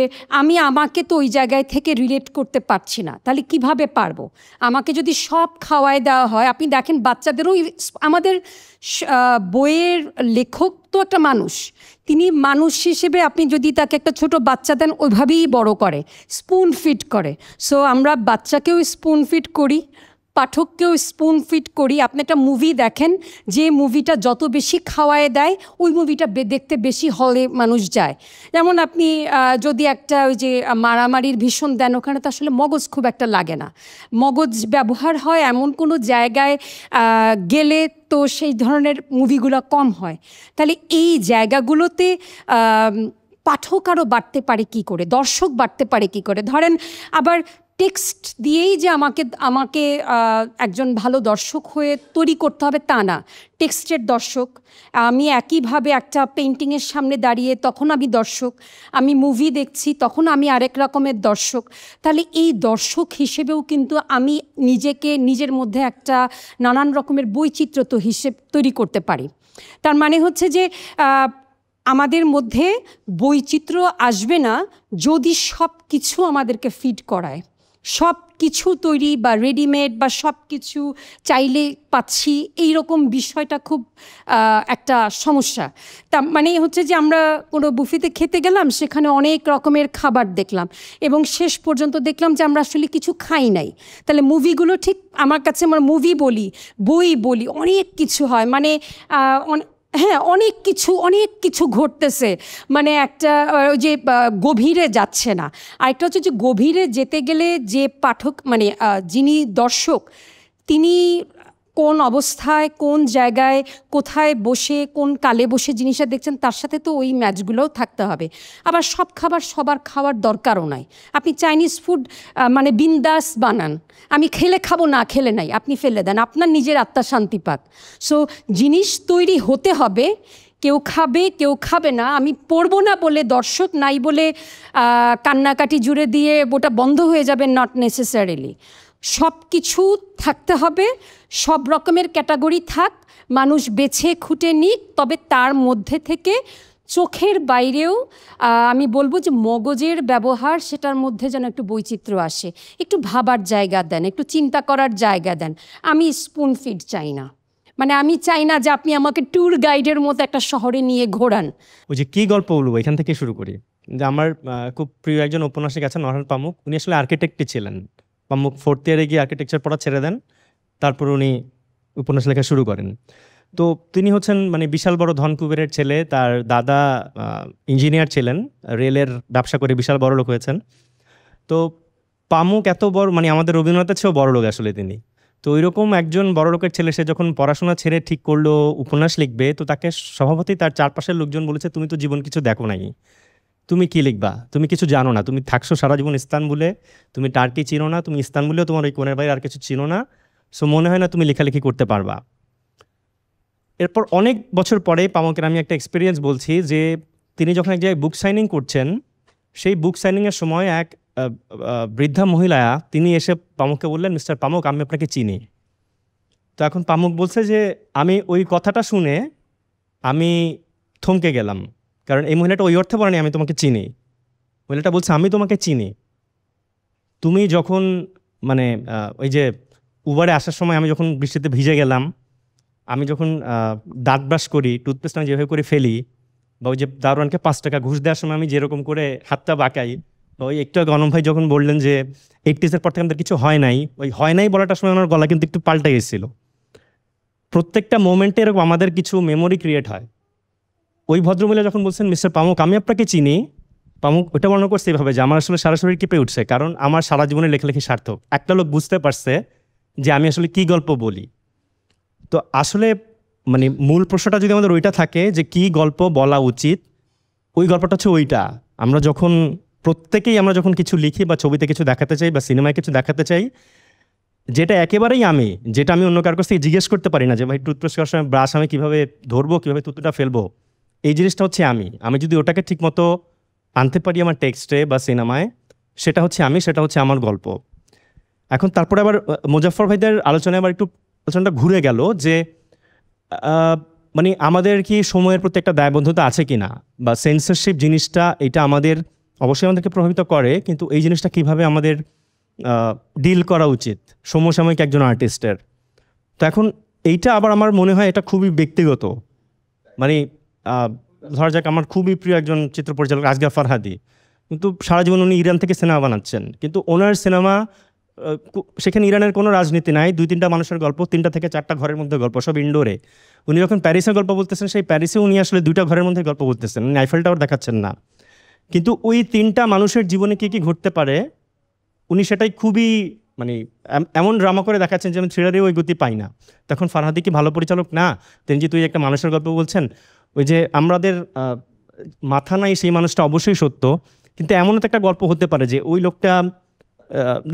আমাকে তো ওই জায়গায় থেকে রিলেট করতে পারছি না, তাহলে কিভাবে পারবো? আমাকে যদি সব খাওয়ায় দেওয়া হয়, আপনি দেখেন বাচ্চাদেরও, আমাদের বইয়ের লেখক তো একটা মানুষ, তিনি মানুষ হিসেবে আপনি যদি তাকে একটা ছোট বাচ্চা দেন ওইভাবেই বড় করে, স্পুন ফিড করে। সো আমরা বাচ্চাকেও স্পুন ফিড করি, পাঠককেও স্পুন ফিড করি। আপনি একটা মুভি দেখেন, যে মুভিটা যত বেশি খাওয়ায় দেয় ওই মুভিটা দেখতে বেশি হলে মানুষ যায়। যেমন আপনি যদি একটা ওই যে মারামারির ভীষণ দেন, ওখানে তো আসলে মগজ খুব একটা লাগে না, মগজ ব্যবহার হয় এমন কোনো জায়গায় গেলে তো সেই ধরনের মুভিগুলো কম হয়। তাহলে এই জায়গাগুলোতে পাঠক আরও বাড়তে পারে কি করে, দর্শক বাড়তে পারে কি করে? ধরেন আবার টেক্সট দিয়েই যে আমাকে একজন ভালো দর্শক হয়ে তৈরি করতে হবে তা না। টেক্সটের দর্শক আমি, একইভাবে একটা পেন্টিংয়ের সামনে দাঁড়িয়ে তখন আমি দর্শক, আমি মুভি দেখছি তখন আমি আরেক রকমের দর্শক। তাহলে এই দর্শক হিসেবেও কিন্তু আমি নিজেকে নিজের মধ্যে একটা নানান রকমের বৈচিত্র্য তৈরি করতে পারি। তার মানে হচ্ছে যে আমাদের মধ্যে বৈচিত্র্য আসবে না যদি সব কিছু আমাদেরকে ফিড করায়, সব কিছু তৈরি বা রেডিমেড বা সব কিছু চাইলে পাচ্ছি, এই রকম বিষয়টা খুব একটা সমস্যা। তা মানে হচ্ছে যে আমরা কোনো বুফেতে খেতে গেলাম, সেখানে অনেক রকমের খাবার দেখলাম এবং শেষ পর্যন্ত দেখলাম যে আমরা আসলে কিছু খাই নাই। তাহলে মুভিগুলো ঠিক আমার কাছে, আমরা মুভি বলি, বই বলি, অনেক কিছু হয়, মানে হ্যাঁ অনেক কিছু ঘটতেছে, মানে একটা ওই যে গভীরে যাচ্ছে না। আরেকটা হচ্ছে যে গভীরে যেতে গেলে যে পাঠক মানে যিনি দর্শক, তিনি কোন অবস্থায়, কোন জায়গায়, কোথায় বসে, কোন কালে বসে জিনিসটা দেখছেন, তার সাথে তো ওই ম্যাচগুলোও থাকতে হবে। আবার সব খাবার সবার খাওয়ার দরকারও নাই। আপনি চাইনিজ ফুড মানে বিন্দাস বানান, আমি খেলে খাবো, না খেলে নাই, আপনি ফেলে দেন, আপনার নিজের আত্মা শান্তি পাক। সো জিনিস তৈরি হতে হবে, কেউ খাবে কেউ খাবে না। আমি পড়বো না বলে, দর্শক নাই বলে কান্নাকাটি জুড়ে দিয়ে ওটা বন্ধ হয়ে যাবে, নট নেসেসারিলি। সব কিছু থাকতে হবে, সব রকমের ক্যাটাগরি থাক, মানুষ বেছে খুঁটে নিক, তবে তার মধ্যে থেকে চোখের বাইরেও আমি বলবো যে মগজের ব্যবহার, সেটার মধ্যে যেন একটু বৈচিত্র্য আসে, একটু ভাবার জায়গা দেন, একটু চিন্তা করার জায়গা দেন। আমি স্পুন ফিড চাই না, মানে আমি চাই না যে আপনি আমাকে ট্যুর গাইডের মতো একটা শহরে নিয়ে ঘোরান। ওই যে কী গল্প বলবো, এখান থেকে শুরু করি। যে আমার খুব প্রিয় একজন উপন্যাসিক আছেন অরহান পামুক, উনি আসলে আর্কিটেক্টই ছিলেন। পামুক 4th ইয়ারে গিয়ে আর্কিটেকচার পড়া ছেড়ে দেন, তারপর উনি উপন্যাস লেখা শুরু করেন। তো তিনি হচ্ছেন মানে বিশাল বড় ধন কুবেরের ছেলে, তার দাদা ইঞ্জিনিয়ার ছিলেন, রেলের ব্যবসা করে বিশাল বড় লোক হয়েছেন। তো পামুক এত বড়, মানে আমাদের রবীন্দ্রনাথের চেয়েও বড় লোক আসলে তিনি। তো ওইরকম একজন বড় লোকের ছেলে, সে যখন পড়াশোনা ছেড়ে ঠিক করলো উপন্যাস লিখবে, তো তাকে স্বভাবতই তার চারপাশের লোকজন বলেছে, তুমি তো জীবন কিছু দেখো নাই, তুমি কি লিখবা, তুমি কিছু জানো না, তুমি থাকছো সারা জীবন ইস্তানবুলে, তুমি টার্কি চিনো না, তুমি ইস্তানবুলেও তোমার ওই কোণের বাইরে আর কিছু চিনো না, সো মনে হয় না তুমি লেখালেখি করতে পারবা। এরপর অনেক বছর পরে পামুকের আমি একটা এক্সপিরিয়েন্স বলছি, যে তিনি যখন এক জায়গায় বুক সাইনিং করছেন, সেই বুক সাইনিংয়ের সময় এক বৃদ্ধা মহিলা তিনি এসে পামুককে বললেন, মিস্টার পামুক, আমি আপনাকে চিনি। তো এখন পামুক বলছে যে আমি ওই কথাটা শুনে আমি থমকে গেলাম, কারণ এই মহিলাটা ওই অর্থে বলেনি আমি তোমাকে চিনি। মহিলাটা বলছে আমি তোমাকে চিনি, তুমি যখন মানে ওই যে উবারে আসার সময় আমি যখন বৃষ্টিতে ভিজে গেলাম, আমি যখন দাঁত ব্রাশ করি, টুথপেস্ট আমি যেভাবে করে ফেলি, বা ওই যে দারোয়ানকে 5 টাকা ঘুষ দেওয়ার সময় আমি যেরকম করে হাতটা বাঁকাই, ওই একটু আগে অনম ভাই যখন বললেন যে 80s পর থেকে আমাদের কিছু হয় নাই, ওই হয় নাই বলাটার সময় আমার গলা কিন্তু একটু পাল্টে গেছিল। প্রত্যেকটা মোমেন্টে এরকম আমাদের কিছু মেমোরি ক্রিয়েট হয়। ওই ভদ্রমহিলা যখন বলছেন মিস্টার পামুক আমি আপনাকে চিনি, পামুক ওটা বর্ণনা করছে এইভাবে যে আমার আসলে সারা শরীর কেঁপে উঠছে, কারণ আমার সারা জীবনে লেখালেখি সার্থক। একটা লোক বুঝতে পারছে যে আমি আসলে কি গল্প বলি। তো আসলে মানে মূল প্রশ্নটা যদি আমাদের ওইটা থাকে যে কি গল্প বলা উচিত, ওই গল্পটা হচ্ছে ওইটা। আমরা যখন কিছু লিখি বা ছবিতে কিছু দেখাতে চাই বা সিনেমায় কিছু দেখাতে চাই, যেটা একেবারেই যেটা আমি অন্য কারোর কাছ থেকে জিজ্ঞেস করতে পারি না যে ভাই টুথপেস্ট করার সময় ব্রাশ আমি কীভাবে ধরবো, কীভাবে তুতুটা ফেলবো, এই জিনিসটা হচ্ছে আমি যদি ওটাকে ঠিকমতো আনতে পারি আমার টেক্সটে বা সিনেমায়, সেটা হচ্ছে আমার গল্প। এখন তারপরে আবার মোজাফফর ভাইদের আলোচনায় আবার একটু আলোচনাটা ঘুরে গেল যে মানে আমাদের কি সময়ের প্রতি একটা দায়বদ্ধতা আছে কিনা, বা সেন্সরশিপ জিনিসটা এটা অবশ্যই আমাদেরকে প্রভাবিত করে, কিন্তু এই জিনিসটা কিভাবে আমাদের ডিল করা উচিত সমসাময়িক একজন আর্টিস্টের। তো এখন এইটা আবার আমার মনে হয় এটা খুবই ব্যক্তিগত। মানে ধরা যাক আমার খুবই প্রিয় একজন চিত্র পরিচালক আসগা ফারহাদি, কিন্তু সারা জীবন উনি ইরান থেকে সিনেমা বানাচ্ছেন, কিন্তু ওনার সিনেমা সেখানে ইরানের কোনো রাজনীতি নাই, 2-3টা মানুষের গল্প, 3টা থেকে 4টা ঘরের মধ্যে গল্প, সব ইনডোরে। উনি যখন প্যারিসের গল্প বলতেছেন, সেই প্যারিসে উনি আসলে 2টা ঘরের মধ্যে গল্প বলতেছেন, উনি আইফেল টাওয়ার দেখাচ্ছেন না। কিন্তু ওই 3টা মানুষের জীবনে কী কী ঘটতে পারে উনি সেটাই খুবই মানে এমন ড্রামা করে দেখাচ্ছেন যে আমি থ্রিলারে ওই গতি পাই না। তখন ফারহাদি কি ভালো পরিচালক না? তিনি যে তুই একটা মানুষের গল্প বলছেন, ওই যে আমাদের মাথা নাই সেই মানুষটা অবশ্যই সত্য, কিন্তু এমন একটা গল্প হতে পারে যে ওই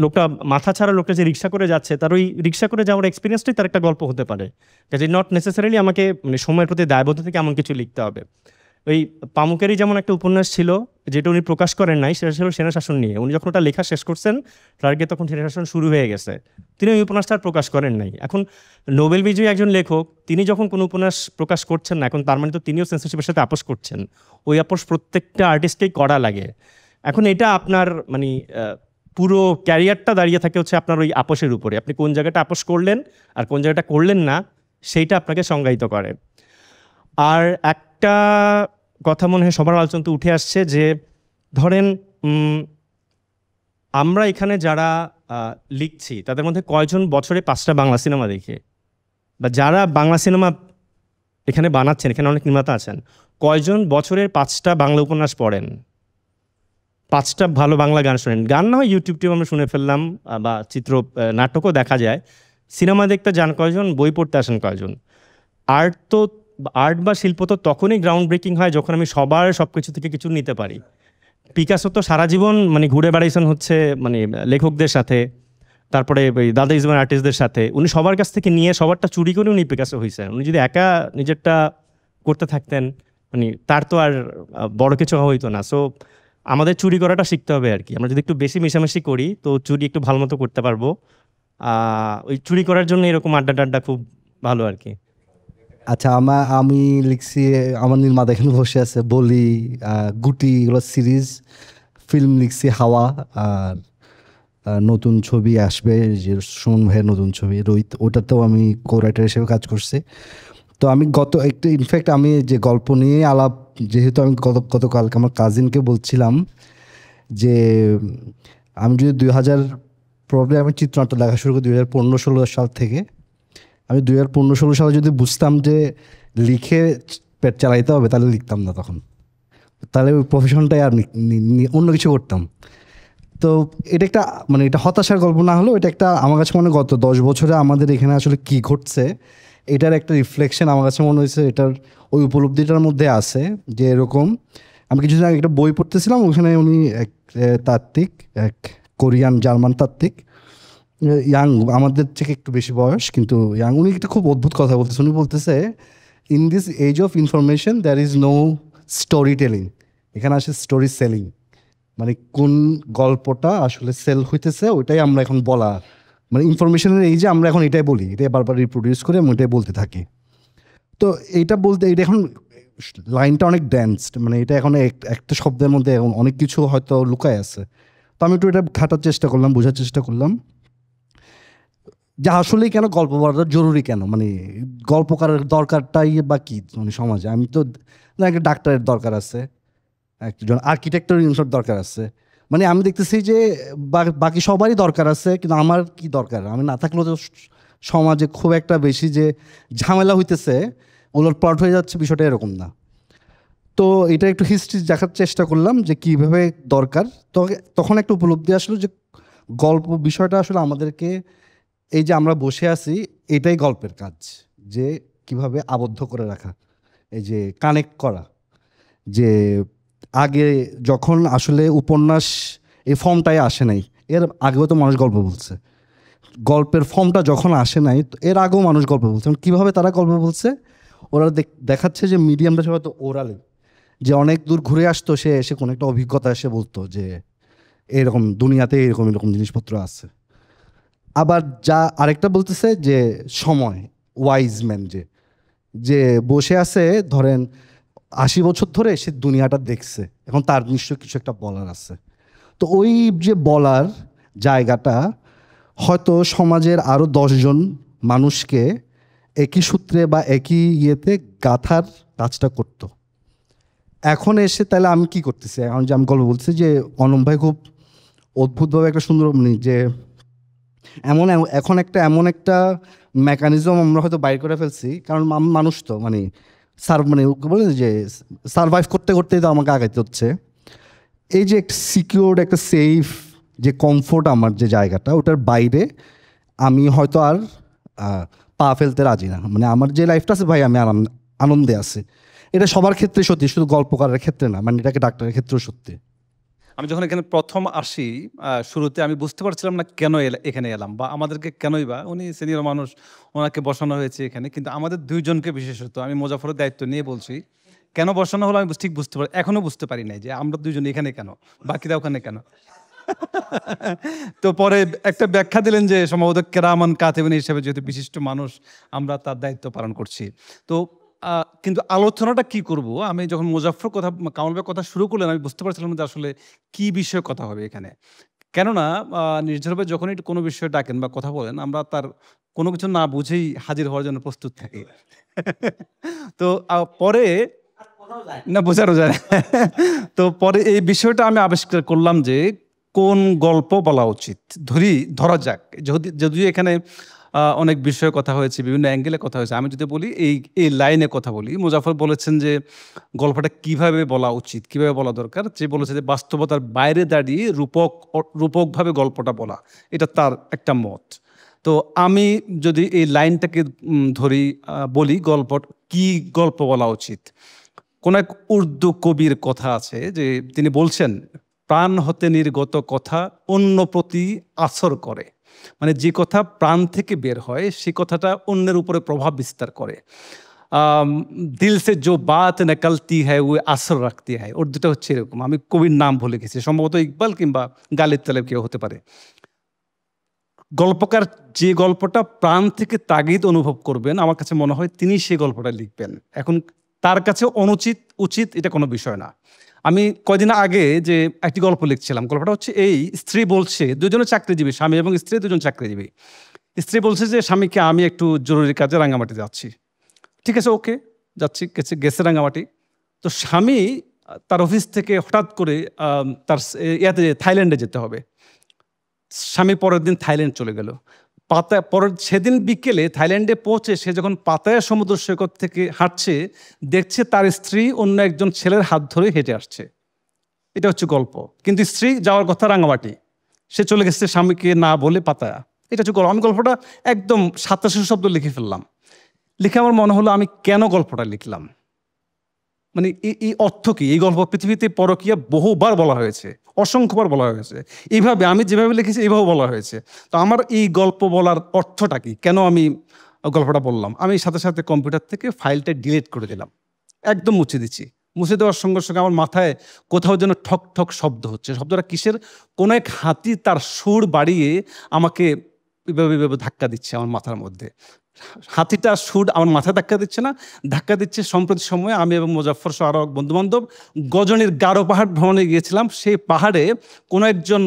লোকটা মাথা ছাড়া লোকটা যে রিক্সা করে যাচ্ছে, তার ওই রিক্সা করে যাওয়ার এক্সপিরিয়েন্সটাই তার একটা গল্প হতে পারে। কাজে নট নেসেসারিলি আমাকে মানে সময়ের প্রতি দায়বদ্ধ থেকে এমন কিছু লিখতে হবে। ওই পামুকেরই যেমন একটা উপন্যাস ছিল যেটা উনি প্রকাশ করেন নাই, সেটা ছিল সেনা শাসন নিয়ে। উনি যখন ওটা লেখা শেষ করছেন তার আগে তখন সেনা শাসন শুরু হয়ে গেছে, তিনি ওই উপন্যাসটা প্রকাশ করেন নাই। এখন নোবেল বিজয়ী একজন লেখক, তিনি যখন কোনো উপন্যাস প্রকাশ করছেন না, এখন তার মানে তো তিনিও সেন্সরশিপের সাথে আপোষ করছেন। ওই আপোষ প্রত্যেকটা আর্টিস্টকেই করা লাগে। এখন এটা আপনার মানে পুরো ক্যারিয়ারটা দাঁড়িয়ে থাকে হচ্ছে আপনার ওই আপোষের উপরে। আপনি কোন জায়গাটা আপোষ করলেন আর কোন জায়গাটা করলেন না, সেইটা আপনাকে সংজ্ঞায়িত করে। আর একটা কথা মনে হয় সবার আলোচনা তো উঠে আসছে যে ধরেন আমরা এখানে যারা লিখছি তাদের মধ্যে কয়জন বছরে 5টা বাংলা সিনেমা দেখে, বা যারা বাংলা সিনেমা এখানে বানাচ্ছেন, এখানে অনেক নির্মাতা আছেন, কয়জন বছরের 5টা বাংলা উপন্যাস পড়েন, 5টা ভালো বাংলা গান শোনেন? গান না হয় ইউটিউব আমরা শুনে ফেললাম, বা নাটকও দেখা যায়। সিনেমা দেখতে যান কয়জন, বই পড়তে আসেন কয়জন? আর্ট বা শিল্প তো তখনই গ্রাউন্ড ব্রেকিং হয় যখন আমি সব কিছু থেকে কিছু নিতে পারি। পিকাসো তো সারা জীবন মানে ঘুরে বেড়াইছেন হচ্ছে মানে লেখকদের সাথে, তারপরে ওই দাদা ইজমান আর্টিস্টদের সাথে, উনি সবার কাছ থেকে নিয়ে সবারটা চুরি করে উনি পিকাসো হয়েছেন। উনি যদি একা নিজেরটা করতে থাকতেন মানে তার তো আর বড় কিছু হইতো না। সো আমাদের চুরি করাটা শিখতে হবে আর কি। আমরা যদি একটু বেশি মেশামেশি করি তো চুরি একটু ভালো মতো করতে পারবো। ওই চুরি করার জন্য এরকম আড্ডা খুব ভালো আর কি। আচ্ছা, আমি লিখছি, আমার নির্মাতা এখানে বসে আছে, বলি, গুটি, এগুলো সিরিজ, ফিল্ম লিখছি হাওয়া, আর নতুন ছবি আসবে যে সুমন ভাইয়ের নতুন ছবি রোহিত, ওটাতেও আমি কো রাইটার হিসেবে কাজ করছি। তো আমি ইনফ্যাক্ট আমি যে গল্প নিয়ে আলাপ, যেহেতু আমি গতকালকে আমার কাজিনকে বলছিলাম যে আমি যদি 2000 প্রবলেম আমি চিত্রনাট্য লেখা শুরু করি 2015-16 সাল থেকে। আমি 2015-16 সালে যদি বুঝতাম যে লিখে পেট চালাইতে হবে তাহলে লিখতাম না তখন, তাহলে ওই প্রফেশনটাই আর অন্য কিছু করতাম। তো এটা একটা মানে এটা হতাশার গল্প না হলেও এটা একটা আমার কাছে মনে গত 10 বছরে আমাদের এখানে আসলে কি ঘটছে এটার একটা রিফ্লেকশন আমার কাছে মনে হয়েছে। এটার ওই উপলব্ধিটার মধ্যে আছে যে এরকম আমি কিছুদিন আগে একটা বই পড়তেছিলাম, ওখানে উনি এক তাত্ত্বিক, এক কোরিয়ান জার্মান তাত্ত্বিক, ইয়াং, আমাদের থেকে একটু বেশি বয়স কিন্তু ইয়াং, উনি একটা খুব অদ্ভুত কথা বলতেছে। উনি বলতেছে in this age of information there is no story telling, এখানে আসে স্টোরি সেলিং। মানে কোন গল্পটা আসলে সেল হইতেছে ওইটাই আমরা এখন বলা, মানে ইনফরমেশনের এই যে আমরা এখন এটাই বলি, এটাই বারবার রিপ্রোডিউস করে আমি এটাই বলতে থাকি। তো এইটা বলতে এটা এখন লাইনটা অনেক ড্যান্সড, মানে এটা এখন একটা শব্দের মধ্যে এখন অনেক কিছু হয়তো লুকায় আছে। তো আমি একটু এটা ঘাটার চেষ্টা করলাম, বোঝার চেষ্টা করলাম। যে আসলেই কেন গল্প বলাটা জরুরি কেন, মানে গল্পকারের দরকারটাই বা কি মানে সমাজে। আমি তো একটা ডাক্তারের দরকার আছে, একজন আর্কিটেক্টের দরকার আছে, মানে আমি দেখতেছি যে বাকি সবারই দরকার আছে, কিন্তু আমার কি দরকার? আমি না থাকলেও তো সমাজে খুব একটা বেশি যে ঝামেলা হইতেছে, ওলট পালট হয়ে যাচ্ছে, বিষয়টা এরকম না। তো এটা একটু হিস্ট্রি দেখার চেষ্টা করলাম যে কীভাবে দরকার। তখন একটা উপলব্ধি আসলো যে গল্প বিষয়টা আসলে আমাদেরকে, এই যে আমরা বসে আছি এটাই গল্পের কাজ, যে কিভাবে আবদ্ধ করে রাখা, এই যে কানেক্ট করা। যে আগে যখন আসলে উপন্যাস এই ফর্মটাই আসে নাই, এর আগেও তো মানুষ গল্প বলছে, গল্পের ফর্মটা যখন আসে নাই এর আগেও মানুষ গল্প বলছে। কীভাবে তারা গল্প বলছে? ওরা দেখাচ্ছে যে মিডিয়ামটা হয়তো ওরালে, যে অনেক দূর ঘুরে আসতো, সে এসে কোনো একটা অভিজ্ঞতা এসে বলতো যে এরকম দুনিয়াতে এরকম এরকম জিনিসপত্র আছে। আবার যা আরেকটা বলতেছে যে সময়, ওয়াইজ ম্যান, যে বসে আছে ধরেন 80 বছর ধরে সে দুনিয়াটা দেখছে, এখন তার নিশ্চয় কিছু একটা বলার আছে। তো ওই যে বলার জায়গাটা হয়তো সমাজের আরও 10 জন মানুষকে একই সূত্রে বা একই ইয়েতে গাঁথার কাজটা করতো। এখন এসে তাহলে আমি কি করতেছি? এখন যে আমি গল্প বলছি যে অনম ভাই খুব অদ্ভুতভাবে একটা সুন্দর, মানে যে এমন একটা মেকানিজম আমরা হয়তো বাইর করে ফেলছি, কারণ মানুষ তো মানে বলে যে সারভাইভ করতে করতেই তো আমাকে আগাইতে হচ্ছে। এই যে একটা সিকিউরড, একটা সেফ যে কমফোর্ট, আমার যে জায়গাটা, ওটার বাইরে আমি হয়তো আর পা ফেলতে রাজি না। মানে আমার যে লাইফটা আছে ভাই, আমি আনন্দে আছি। এটা সবার ক্ষেত্রে সত্যি, শুধু গল্পকারের ক্ষেত্রে না, মানে এটাকে ডাক্তারের ক্ষেত্রেও সত্যি। আমি যখন এখানে প্রথম আসি, শুরুতে আমি বুঝতে পারছিলাম না কেন এখানে এলাম, বা আমাদেরকে কেনই বা, উনি সিনিয়র মানুষ, ওনাকে বসানো হয়েছে এখানে, কিন্তু আমাদের 2 জনকে বিশেষত, আমি মোজাফরের দায়িত্ব নিয়ে বলছি, কেন বসানো হলো আমি ঠিক বুঝতে পারি, এখনো বুঝতে পারি নাই যে আমরা 2 জন এখানে কেন, বাকিরা ওখানে কেন। তো পরে একটা ব্যাখ্যা দিলেন যে সম্ভবত কেরামান কাতিবিন হিসেবে যেহেতু বিশিষ্ট মানুষ, আমরা তার দায়িত্ব পালন করছি। তো কিন্তু আলোচনাটা কি করব, আমি যখন মুজাফফর কথা, কামাল ভাই কথা শুরু করলেন, আমি বুঝতে পারছিলাম যে আসলে কি বিষয়ে কথা হবে এখানে। কেননা নির্ঝর ভাই যখনই কোনো বিষয়ে ডাকেন বা কথা বলেন, আমরা তার কোনো কিছু না বুঝেই হাজির হওয়ার জন্য প্রস্তুত থাকি। তো পরে না বোঝানো যায়। তো পরে এই বিষয়টা আমি আবিষ্কার করলাম যে কোন গল্প বলা উচিত। ধরা যাক, যদিও এখানে অনেক বিষয়ে কথা হয়েছে, বিভিন্ন অ্যাঙ্গেলে কথা হয়েছে, আমি যদি বলি এই লাইনে কথা বলি, মুজাফর বলেছেন যে গল্পটা কিভাবে বলা উচিত, কিভাবে বলা দরকার। যে বলেছে যে বাস্তবতার বাইরে দাঁড়িয়ে রূপকভাবে গল্পটা বলা, এটা তার একটা মত। তো আমি যদি এই লাইনটাকে বলি কি গল্প বলা উচিত। কোন এক উর্দু কবির কথা আছে যে তিনি বলছেন, প্রাণ হতে নির্গত কথা অন্য প্রতি আসর করে। মানে যে কথা প্রাণ থেকে বের হয়, সেই কথাটা অন্যের উপরে প্রভাব বিস্তার করে। দিল সে জো বাত নিকলতি হ্যায় ও আসর রাখতি হ্যায়। উর্দুটা হচ্ছে এরকম, আমি কবির নাম ভুলে গেছি, সম্ভবত ইকবাল কিংবা গালিব তালেব কেউ হতে পারে। গল্পকার যে গল্পটা প্রাণ থেকে তাগিদ অনুভব করবেন, আমার কাছে মনে হয় তিনি সেই গল্পটা লিখবেন। এখন তার কাছে অনুচিত উচিত এটা কোনো বিষয় না। আমি কয়দিন আগে যে একটি গল্প লিখছিলাম, গল্পটা হচ্ছে এই, স্ত্রী বলছে, 2 জনের চাকরিজীবী, স্বামী এবং স্ত্রী 2 জন চাকরিজীবী। স্ত্রী বলছে যে স্বামীকে, আমি একটু জরুরি কাজে রাঙামাটি যাচ্ছি। ঠিক আছে, ওকে, যাচ্ছি, গেছে রাঙামাটি। তো স্বামী তার অফিস থেকে হঠাৎ করে তার থাইল্যান্ডে যেতে হবে। স্বামী পরের দিন থাইল্যান্ড চলে গেল। সেদিন বিকেলে থাইল্যান্ডে পৌঁছে সে যখন পাতায়া সমুদ্র সৈকত থেকে হাঁটছে, দেখছে তার স্ত্রী অন্য একজন ছেলের হাত ধরে হেঁটে আসছে। এটা হচ্ছে গল্প। কিন্তু স্ত্রী যাওয়ার কথা রাঙামাটি, সে চলে গেছে স্বামীকে না বলে পাতায়া। এটা হচ্ছে গল্প। আমি গল্পটা একদম 87 শব্দ লিখে ফেললাম। লিখে আমার মনে হলো আমি কেন গল্পটা লিখলাম, মানে এই অর্থ কি। এই গল্প পৃথিবীতে পরকীয়া বহুবার বলা হয়েছে, অসংখ্যবার বলা হয়েছে, এইভাবে আমি যেভাবে লিখেছি এইভাবে বলা হয়েছে। তো আমার এই গল্প বলার অর্থটা কি, কেন আমি গল্পটা বললাম। আমি সাথে সাথে কম্পিউটার থেকে ফাইলটা ডিলিট করে দিলাম, একদম মুছে দিচ্ছি। মুছে দেওয়ার সঙ্গে সঙ্গে আমার মাথায় কোথাও যেন ঠক ঠক শব্দ হচ্ছে। শব্দটা কিসের? কোন এক হাতি তার সুর বাড়িয়ে আমাকে এভাবে ধাক্কা দিচ্ছে আমার মাথার মধ্যে। হাতিটা সুর আমার মাথায় ধাক্কা দিচ্ছে না, ধাক্কা দিচ্ছে সম্প্রতি সময়ে আমি এবং মুজাফফর সহ আরো বন্ধুবান্ধব গজনীর গারো পাহাড় ভ্রমণে গিয়েছিলাম। সেই পাহাড়ে কোনো একজন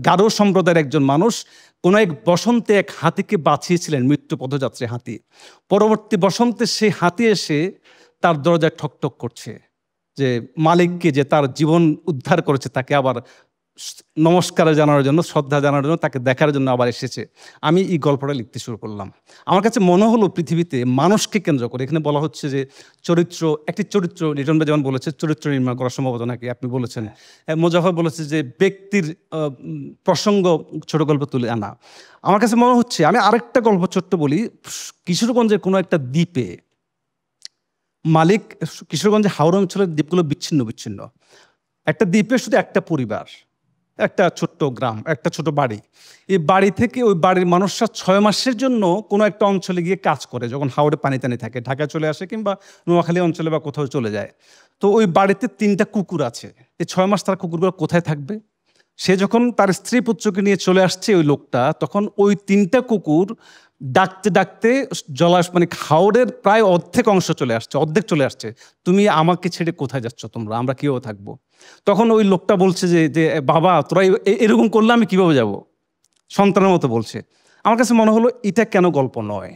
গারো সম্প্রদায়ের একজন মানুষ কোনো এক বসন্তে এক হাতিকে বাঁচিয়েছিলেন মৃত্যু পথযাত্রী হাতি। পরবর্তী বসন্তে সেই হাতি এসে তার দরজায় ঠকঠক করছে, যে মালিককে, যে তার জীবন উদ্ধার করেছে, তাকে আবার নমস্কার জানানোর জন্য, শ্রদ্ধা জানানোর জন্য, তাকে দেখার জন্য আবার এসেছে। আমি এই গল্পটা লিখতে শুরু করলাম। আমার কাছে মনে হলো পৃথিবীতে মানুষকে কেন্দ্র করে, এখানে বলা হচ্ছে যে চরিত্র, একটি চরিত্র, লিটন ভাই যেমন বলেছে চরিত্র নির্মাণ করা সম্ভবত নাকি, আপনি বলেছেন, মোজাফর বলেছে যে ব্যক্তির প্রসঙ্গ ছোট গল্প তুলে আনা। আমার কাছে মনে হচ্ছে, আমি আরেকটা গল্প ছোট্ট বলি। কিশোরগঞ্জের কোনো একটা দ্বীপে মালিক, কিশোরগঞ্জের হাওড়া অঞ্চলের দ্বীপগুলো বিচ্ছিন্ন বিচ্ছিন্ন, একটা দ্বীপে শুধু একটা পরিবার, একটা ছোট্ট গ্রাম, একটা ছোট বাড়ি। এই বাড়ি থেকে ওই বাড়ির মানুষরা 6 মাসের জন্য কোনো একটা অঞ্চলে গিয়ে কাজ করে, যখন হাওড়ে পানি টানি থাকে, ঢাকায় চলে আসে কিংবা নোয়াখালী অঞ্চলে বা কোথাও চলে যায়। তো ওই বাড়িতে 3টা কুকুর আছে। এই 6 মাস তার কুকুরগুলো কোথায় থাকবে? সে যখন তার স্ত্রী পুত্রকে নিয়ে চলে আসছে ওই লোকটা, তখন ওই 3টা কুকুর ডাকতে ডাকতে মানে হাওড়ের প্রায় অর্ধেক অংশ চলে আসছে, অর্ধেক চলে আসছে। তুমি আমাকে ছেড়ে কোথায় যাচ্ছ তোমরা, আমরা কীভাবে থাকবো? তখন ওই লোকটা বলছে যে বাবা তোরা এরকম করলে আমি কীভাবে যাব, সন্তানের মতো বলছে। আমার কাছে মনে হলো এটা কেন গল্প নয়?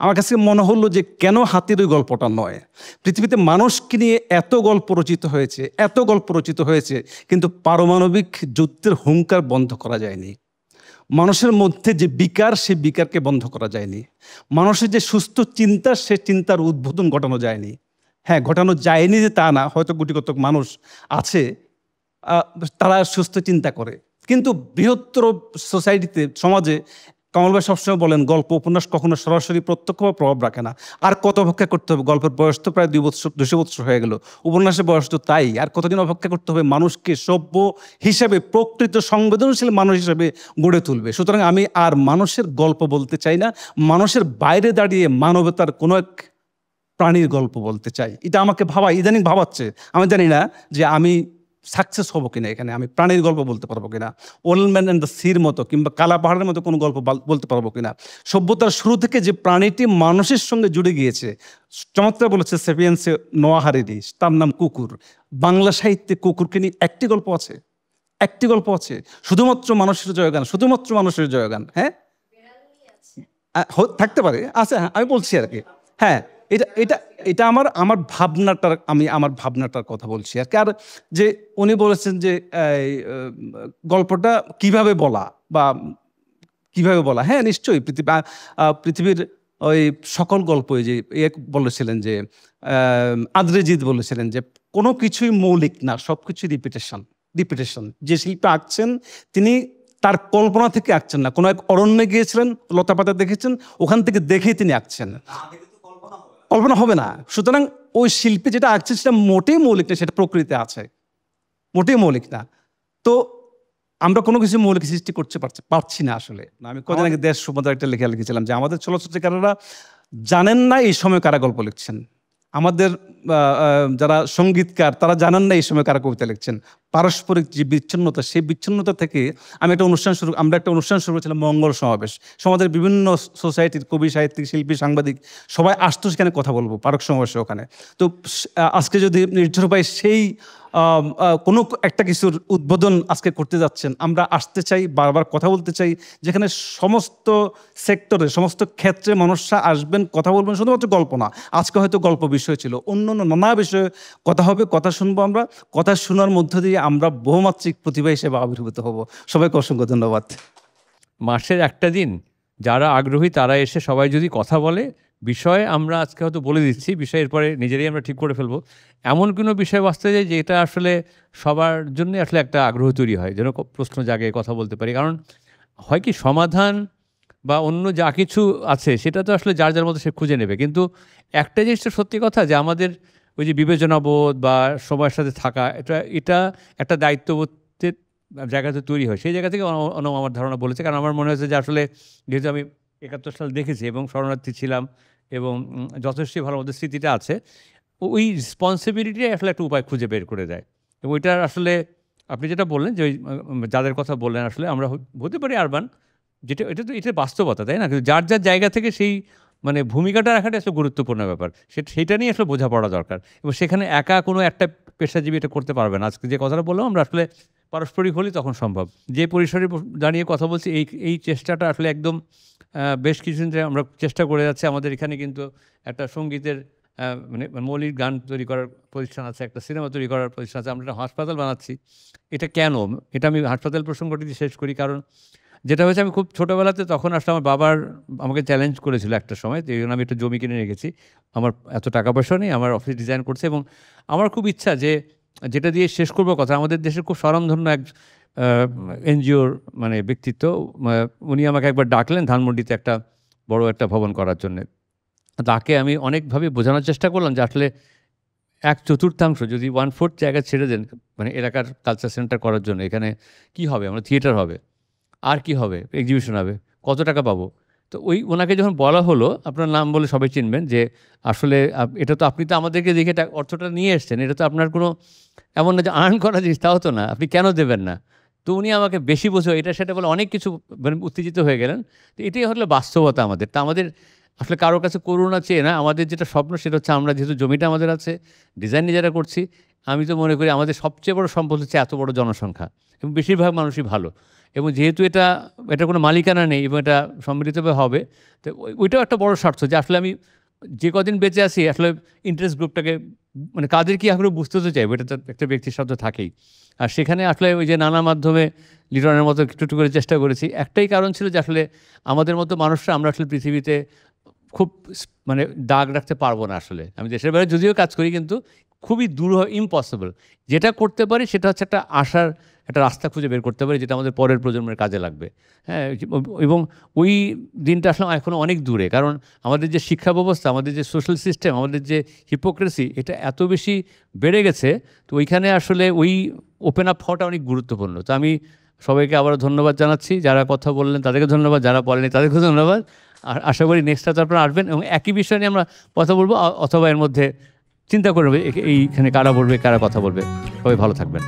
আমার কাছে মনে হলো যে কেন হাতির ওই গল্পটা নয়? পৃথিবীতে মানুষকে নিয়ে এত গল্প রচিত হয়েছে, এত গল্প রচিত হয়েছে, কিন্তু পারমাণবিক যুদ্ধের হুঙ্কার বন্ধ করা যায়নি। মানুষের মধ্যে যে বিকার, সে বিকারকে বন্ধ করা যায়নি। মানুষের যে সুস্থ চিন্তা, সে চিন্তার উদ্বোধন ঘটানো যায়নি। হ্যাঁ, ঘটানো যায়নি যে তা না, হয়তো গুটিকতক মানুষ আছে তারা সুস্থ চিন্তা করে, কিন্তু বৃহত্তর সোসাইটিতে, সমাজে, কমল ভাই সবসময় বলেন গল্প উপন্যাস কখনো সরাসরি প্রত্যক্ষ বা প্রভাব রাখে না। আর কত অপেক্ষা করতে হবে? গল্পের বয়স তো প্রায় 200 বছর হয়ে গেল, উপন্যাসের বয়স তো তাই। আর কতদিন অপেক্ষা করতে হবে মানুষকে সভ্য হিসাবে, প্রকৃত সংবেদনশীল মানুষ হিসাবে গড়ে তুলবে? সুতরাং আমি আর মানুষের গল্প বলতে চাই না, মানুষের বাইরে দাঁড়িয়ে মানবতার কোনো এক প্রাণীর গল্প বলতে চাই। এটা আমাকে ইদানিং ভাবাচ্ছে। আমি জানি না যে আমি সাকসেস হবো কিনা এখানে, আমি প্রাণীর গল্প বলতে পারবো কিনা, ওল্ড ম্যান অ্যান্ড দ্য সির মতো কিংবা কালা পাহাড়ের মতো কোনো গল্প বলতে পারবো কিনা। সভ্যতার শুরু থেকে যে প্রাণীটি মানুষের সঙ্গে জুড়ে গিয়েছে, চমৎকার বলেছে সেপিয়েন্সে নোয়া হারারি, তার নাম কুকুর। বাংলা সাহিত্যে কুকুরকে নিয়ে একটি গল্প আছে, একটি গল্প আছে, শুধুমাত্র মানুষের জয়গান, শুধুমাত্র মানুষের জয়গান। হ্যাঁ, থাকতে পারে, আচ্ছা, আমি বলছি আর কি। হ্যাঁ, এটা আমার ভাবনাটার কথা বলছি আর কি। আর যে উনি বলেছেন যে গল্পটা কিভাবে বলা বা কিভাবে বলা, হ্যাঁ নিশ্চয়ই পৃথিবীর ওই সকল গল্পই যে বলেছিলেন যে আদ্রেজিৎ বলেছিলেন যে কোনো কিছুই মৌলিক না, সব কিছুই রিপিটেশন। যে শিল্পী আঁকছেন তিনি তার কল্পনা থেকে আঁকছেন না, কোনো এক অরণ্যে গিয়েছিলেন, লতা পাতা দেখেছেন, ওখান থেকে দেখেই তিনি আঁকছেন, কল্পনা হবে না। সুতরাং ওই শিল্পী যেটা আঁকছে সেটা মোটেই মৌলিক না, সেটা প্রকৃতিতে আছে, মোটেই মৌলিক না। তো আমরা কোনো কিছু মৌলিক সৃষ্টি করতে পারছি না আসলে। আমি কদিন আগে দেশ সুমদার একটা লেখা লিখেছিলাম যে আমাদের চলচ্চিত্রকাররা জানেন না এই সময় কারা গল্প লিখছেন, আমাদের যারা সঙ্গীতকার তারা জানেন না এই সময় কারা কবিতা লিখছেন। পারস্পরিক যে বিচ্ছিন্নতা, সেই বিচ্ছিন্নতা থেকে আমরা একটা অনুষ্ঠান শুরু করেছিলাম, মঙ্গল সমাবেশ। সমাজের বিভিন্ন সোসাইটির কবি, সাহিত্যিক, শিল্পী, সাংবাদিক সবাই আসতো সেখানে কথা বলবো, পারক সমাবেশে ওখানে। তো আজকে যদি নির্ঝর ভাই সেই কোনো একটা কিছুর উদ্বোধন আজকে করতে যাচ্ছেন, আমরা আসতে চাই, বারবার কথা বলতে চাই, যেখানে সমস্ত সেক্টরে, সমস্ত ক্ষেত্রে মানুষরা আসবেন, কথা বলবেন, শুধুমাত্র গল্প না। আজকে হয়তো গল্প বিষয় ছিল, অন্য নানা বিষয়ে কথা হবে, কথা শুনবো আমরা, কথা শোনার মধ্য দিয়ে আমরা বহুমাত্রিক প্রতিভা হিসেবে আবির্ভূত হব। সবাইকে অসংখ্য ধন্যবাদ। মাসের একটা দিন যারা আগ্রহী তারা এসে সবাই যদি কথা বলে, বিষয় আমরা আজকে হয়তো বলে দিচ্ছি, বিষয়ের পরে নিজেরাই আমরা ঠিক করে ফেলবো, এমন কোনো বিষয় বাঁচতে যায় যেটা আসলে সবার জন্য আসলে একটা আগ্রহ তৈরি হয়, যেন প্রশ্ন জাগে, কথা বলতে পারি। কারণ হয় কি, সমাধান বা অন্য যা কিছু আছে সেটা তো আসলে যার যার মতো সে খুঁজে নেবে, কিন্তু একটা জিনিসটা সত্যি কথা যে আমাদের ওই যে বিবেচনাবোধ বা সময়ের সাথে থাকা, এটা একটা দায়িত্ববোধের জায়গাতে তৈরি হয়। সেই জায়গা থেকে আমার ধারণা বলেছে। কারণ আমার মনে হয়েছে যে আসলে যেহেতু আমি 71 সাল দেখেছি এবং শরণার্থী ছিলাম এবং যথেষ্টই ভালো মতো স্মৃতিটা আছে, ওই রেসপন্সিবিলিটি আসলে একটা উপায় খুঁজে বের করে দেয়। এবং ওইটার আসলে আপনি যেটা বললেন যে ওই যাদের কথা বললেন, আসলে আমরা হতে পারি আরবান, এটা বাস্তবতা, তাই না? কিন্তু যার যার জায়গা থেকে সেই মানে ভূমিকাটা রাখাটা আসলে গুরুত্বপূর্ণ ব্যাপার, সেটা নিয়ে আসলে বোঝাপড়া দরকার। এবং সেখানে একা কোনো একটা পেশাজীবী এটা করতে পারবে না। আজকে যে কথাটা বললাম আমরা আসলে পারস্পরিক হলেই তখন সম্ভব। যে পরিসরে দাঁড়িয়ে কথা বলছি এই চেষ্টাটা আসলে একদম বেশ কিছুদিন ধরে আমরা চেষ্টা করে যাচ্ছি। আমাদের এখানে কিন্তু একটা সঙ্গীতের মানে মৌলিক গান তৈরি করার প্রতিষ্ঠান আছে, একটা সিনেমা তৈরি করার প্রতিষ্ঠান আছে, আমরা একটা হাসপাতাল বানাচ্ছি। এটা কেন, এটা আমি হাসপাতাল প্রসঙ্গটি দিয়ে শেষ করি। কারণ যেটা হয়েছে, আমি খুব ছোটোবেলাতে তখন আসলে আমার বাবার আমাকে চ্যালেঞ্জ করেছিল একটা সময়, এই জন্য আমি একটা জমি কিনে রেখেছি। আমার এত টাকা পয়সা নেই, আমার অফিস ডিজাইন করছে, এবং আমার খুব ইচ্ছা যে যেটা দিয়ে শেষ করবো কথা, আমাদের দেশের খুব স্বনামধন্য এক এনজিওর মানে ব্যক্তিত্ব, উনি আমাকে একবার ডাকলেন ধানমন্ডিতে একটা বড় একটা ভবন করার জন্যে। তাকে আমি অনেকভাবে বোঝানোর চেষ্টা করলাম যে আসলে 1/4 যদি 1/4 জায়গা ছেড়ে দেন মানে এলাকার কালচার সেন্টার করার জন্য, এখানে কি হবে, আমরা থিয়েটার হবে, আর কি হবে, এক্সিবিশন হবে, কত টাকা পাবো। তো ওনাকে যখন বলা হলো, আপনার নাম বলে সবাই চিনবেন, যে আসলে এটা তো আপনি তো আমাদেরকে দেখে অর্থটা নিয়ে এসছেন, এটা তো আপনার কোনো এমন না যে আর্ন করা জিনিস, তাও তো না, আপনি কেন দেবেন না। তো উনি আমাকে বেশি বোঝো এটা সেটা বলে অনেক কিছু মানে উত্তেজিত হয়ে গেলেন। তো এটাই হলো বাস্তবতা আমাদের। তা আমাদের আসলে কারোর কাছে করুণা চেয়ে না, আমাদের যেটা স্বপ্ন সেটা হচ্ছে আমরা যেহেতু জমিটা আমাদের আছে, ডিজাইন নিজেরা করছি, আমি তো মনে করি আমাদের সবচেয়ে বড় সম্পদ হচ্ছে এত বড় জনসংখ্যা, এবং বেশিরভাগ মানুষই ভালো, এবং যেহেতু এটা কোনো মালিকানা নেই এবং এটা সম্মিলিতভাবে হবে, তো ওইটাও একটা বড় স্বার্থ যে আসলে আমি যে কদিন বেঁচে আছি আসলে ইন্টারেস্ট গ্রুপটাকে মানে কাদের কি আগ্রহ বুঝতে তো চাইবো, এটা তো একটা ব্যক্তির শব্দ থাকেই। আর সেখানে আসলে ওই যে নানা মাধ্যমে লিটনের মতো একটু করে চেষ্টা করেছি, একটাই কারণ ছিল যে আসলে আমাদের মতো মানুষরা আমরা আসলে পৃথিবীতে খুব মানে দাগ রাখতে পারবো না। আসলে আমি দেশের বাইরে যদিও কাজ করি, কিন্তু খুবই দূর ইম্পসিবল। যেটা করতে পারি সেটা হচ্ছে একটা আশার একটা রাস্তা খুঁজে বের করতে পারি, যেটা আমাদের পরের প্রজন্মের কাজে লাগবে। হ্যাঁ, এবং ওই দিনটা আসলে এখনও অনেক দূরে, কারণ আমাদের যে শিক্ষা ব্যবস্থা, আমাদের যে সোশ্যাল সিস্টেম, আমাদের যে হিপোক্রেসি, এটা এত বেশি বেড়ে গেছে। তো ওইখানে আসলে ওই ওপেন আপ হওয়াটা অনেক গুরুত্বপূর্ণ। তো আমি সবাইকে আবারও ধন্যবাদ জানাচ্ছি, যারা কথা বললেন তাদেরকে ধন্যবাদ, যারা বলেনি তাদেরকে ধন্যবাদ। আর আশা করি নেক্সটটা তো আপনারা আসবেন এবং একই বিষয় নিয়ে আমরা কথা বলবো, অথবা এর মধ্যে চিন্তা করবে এইখানে কারা বলবে, কারা কথা বলবে। সবাই ভালো থাকবেন।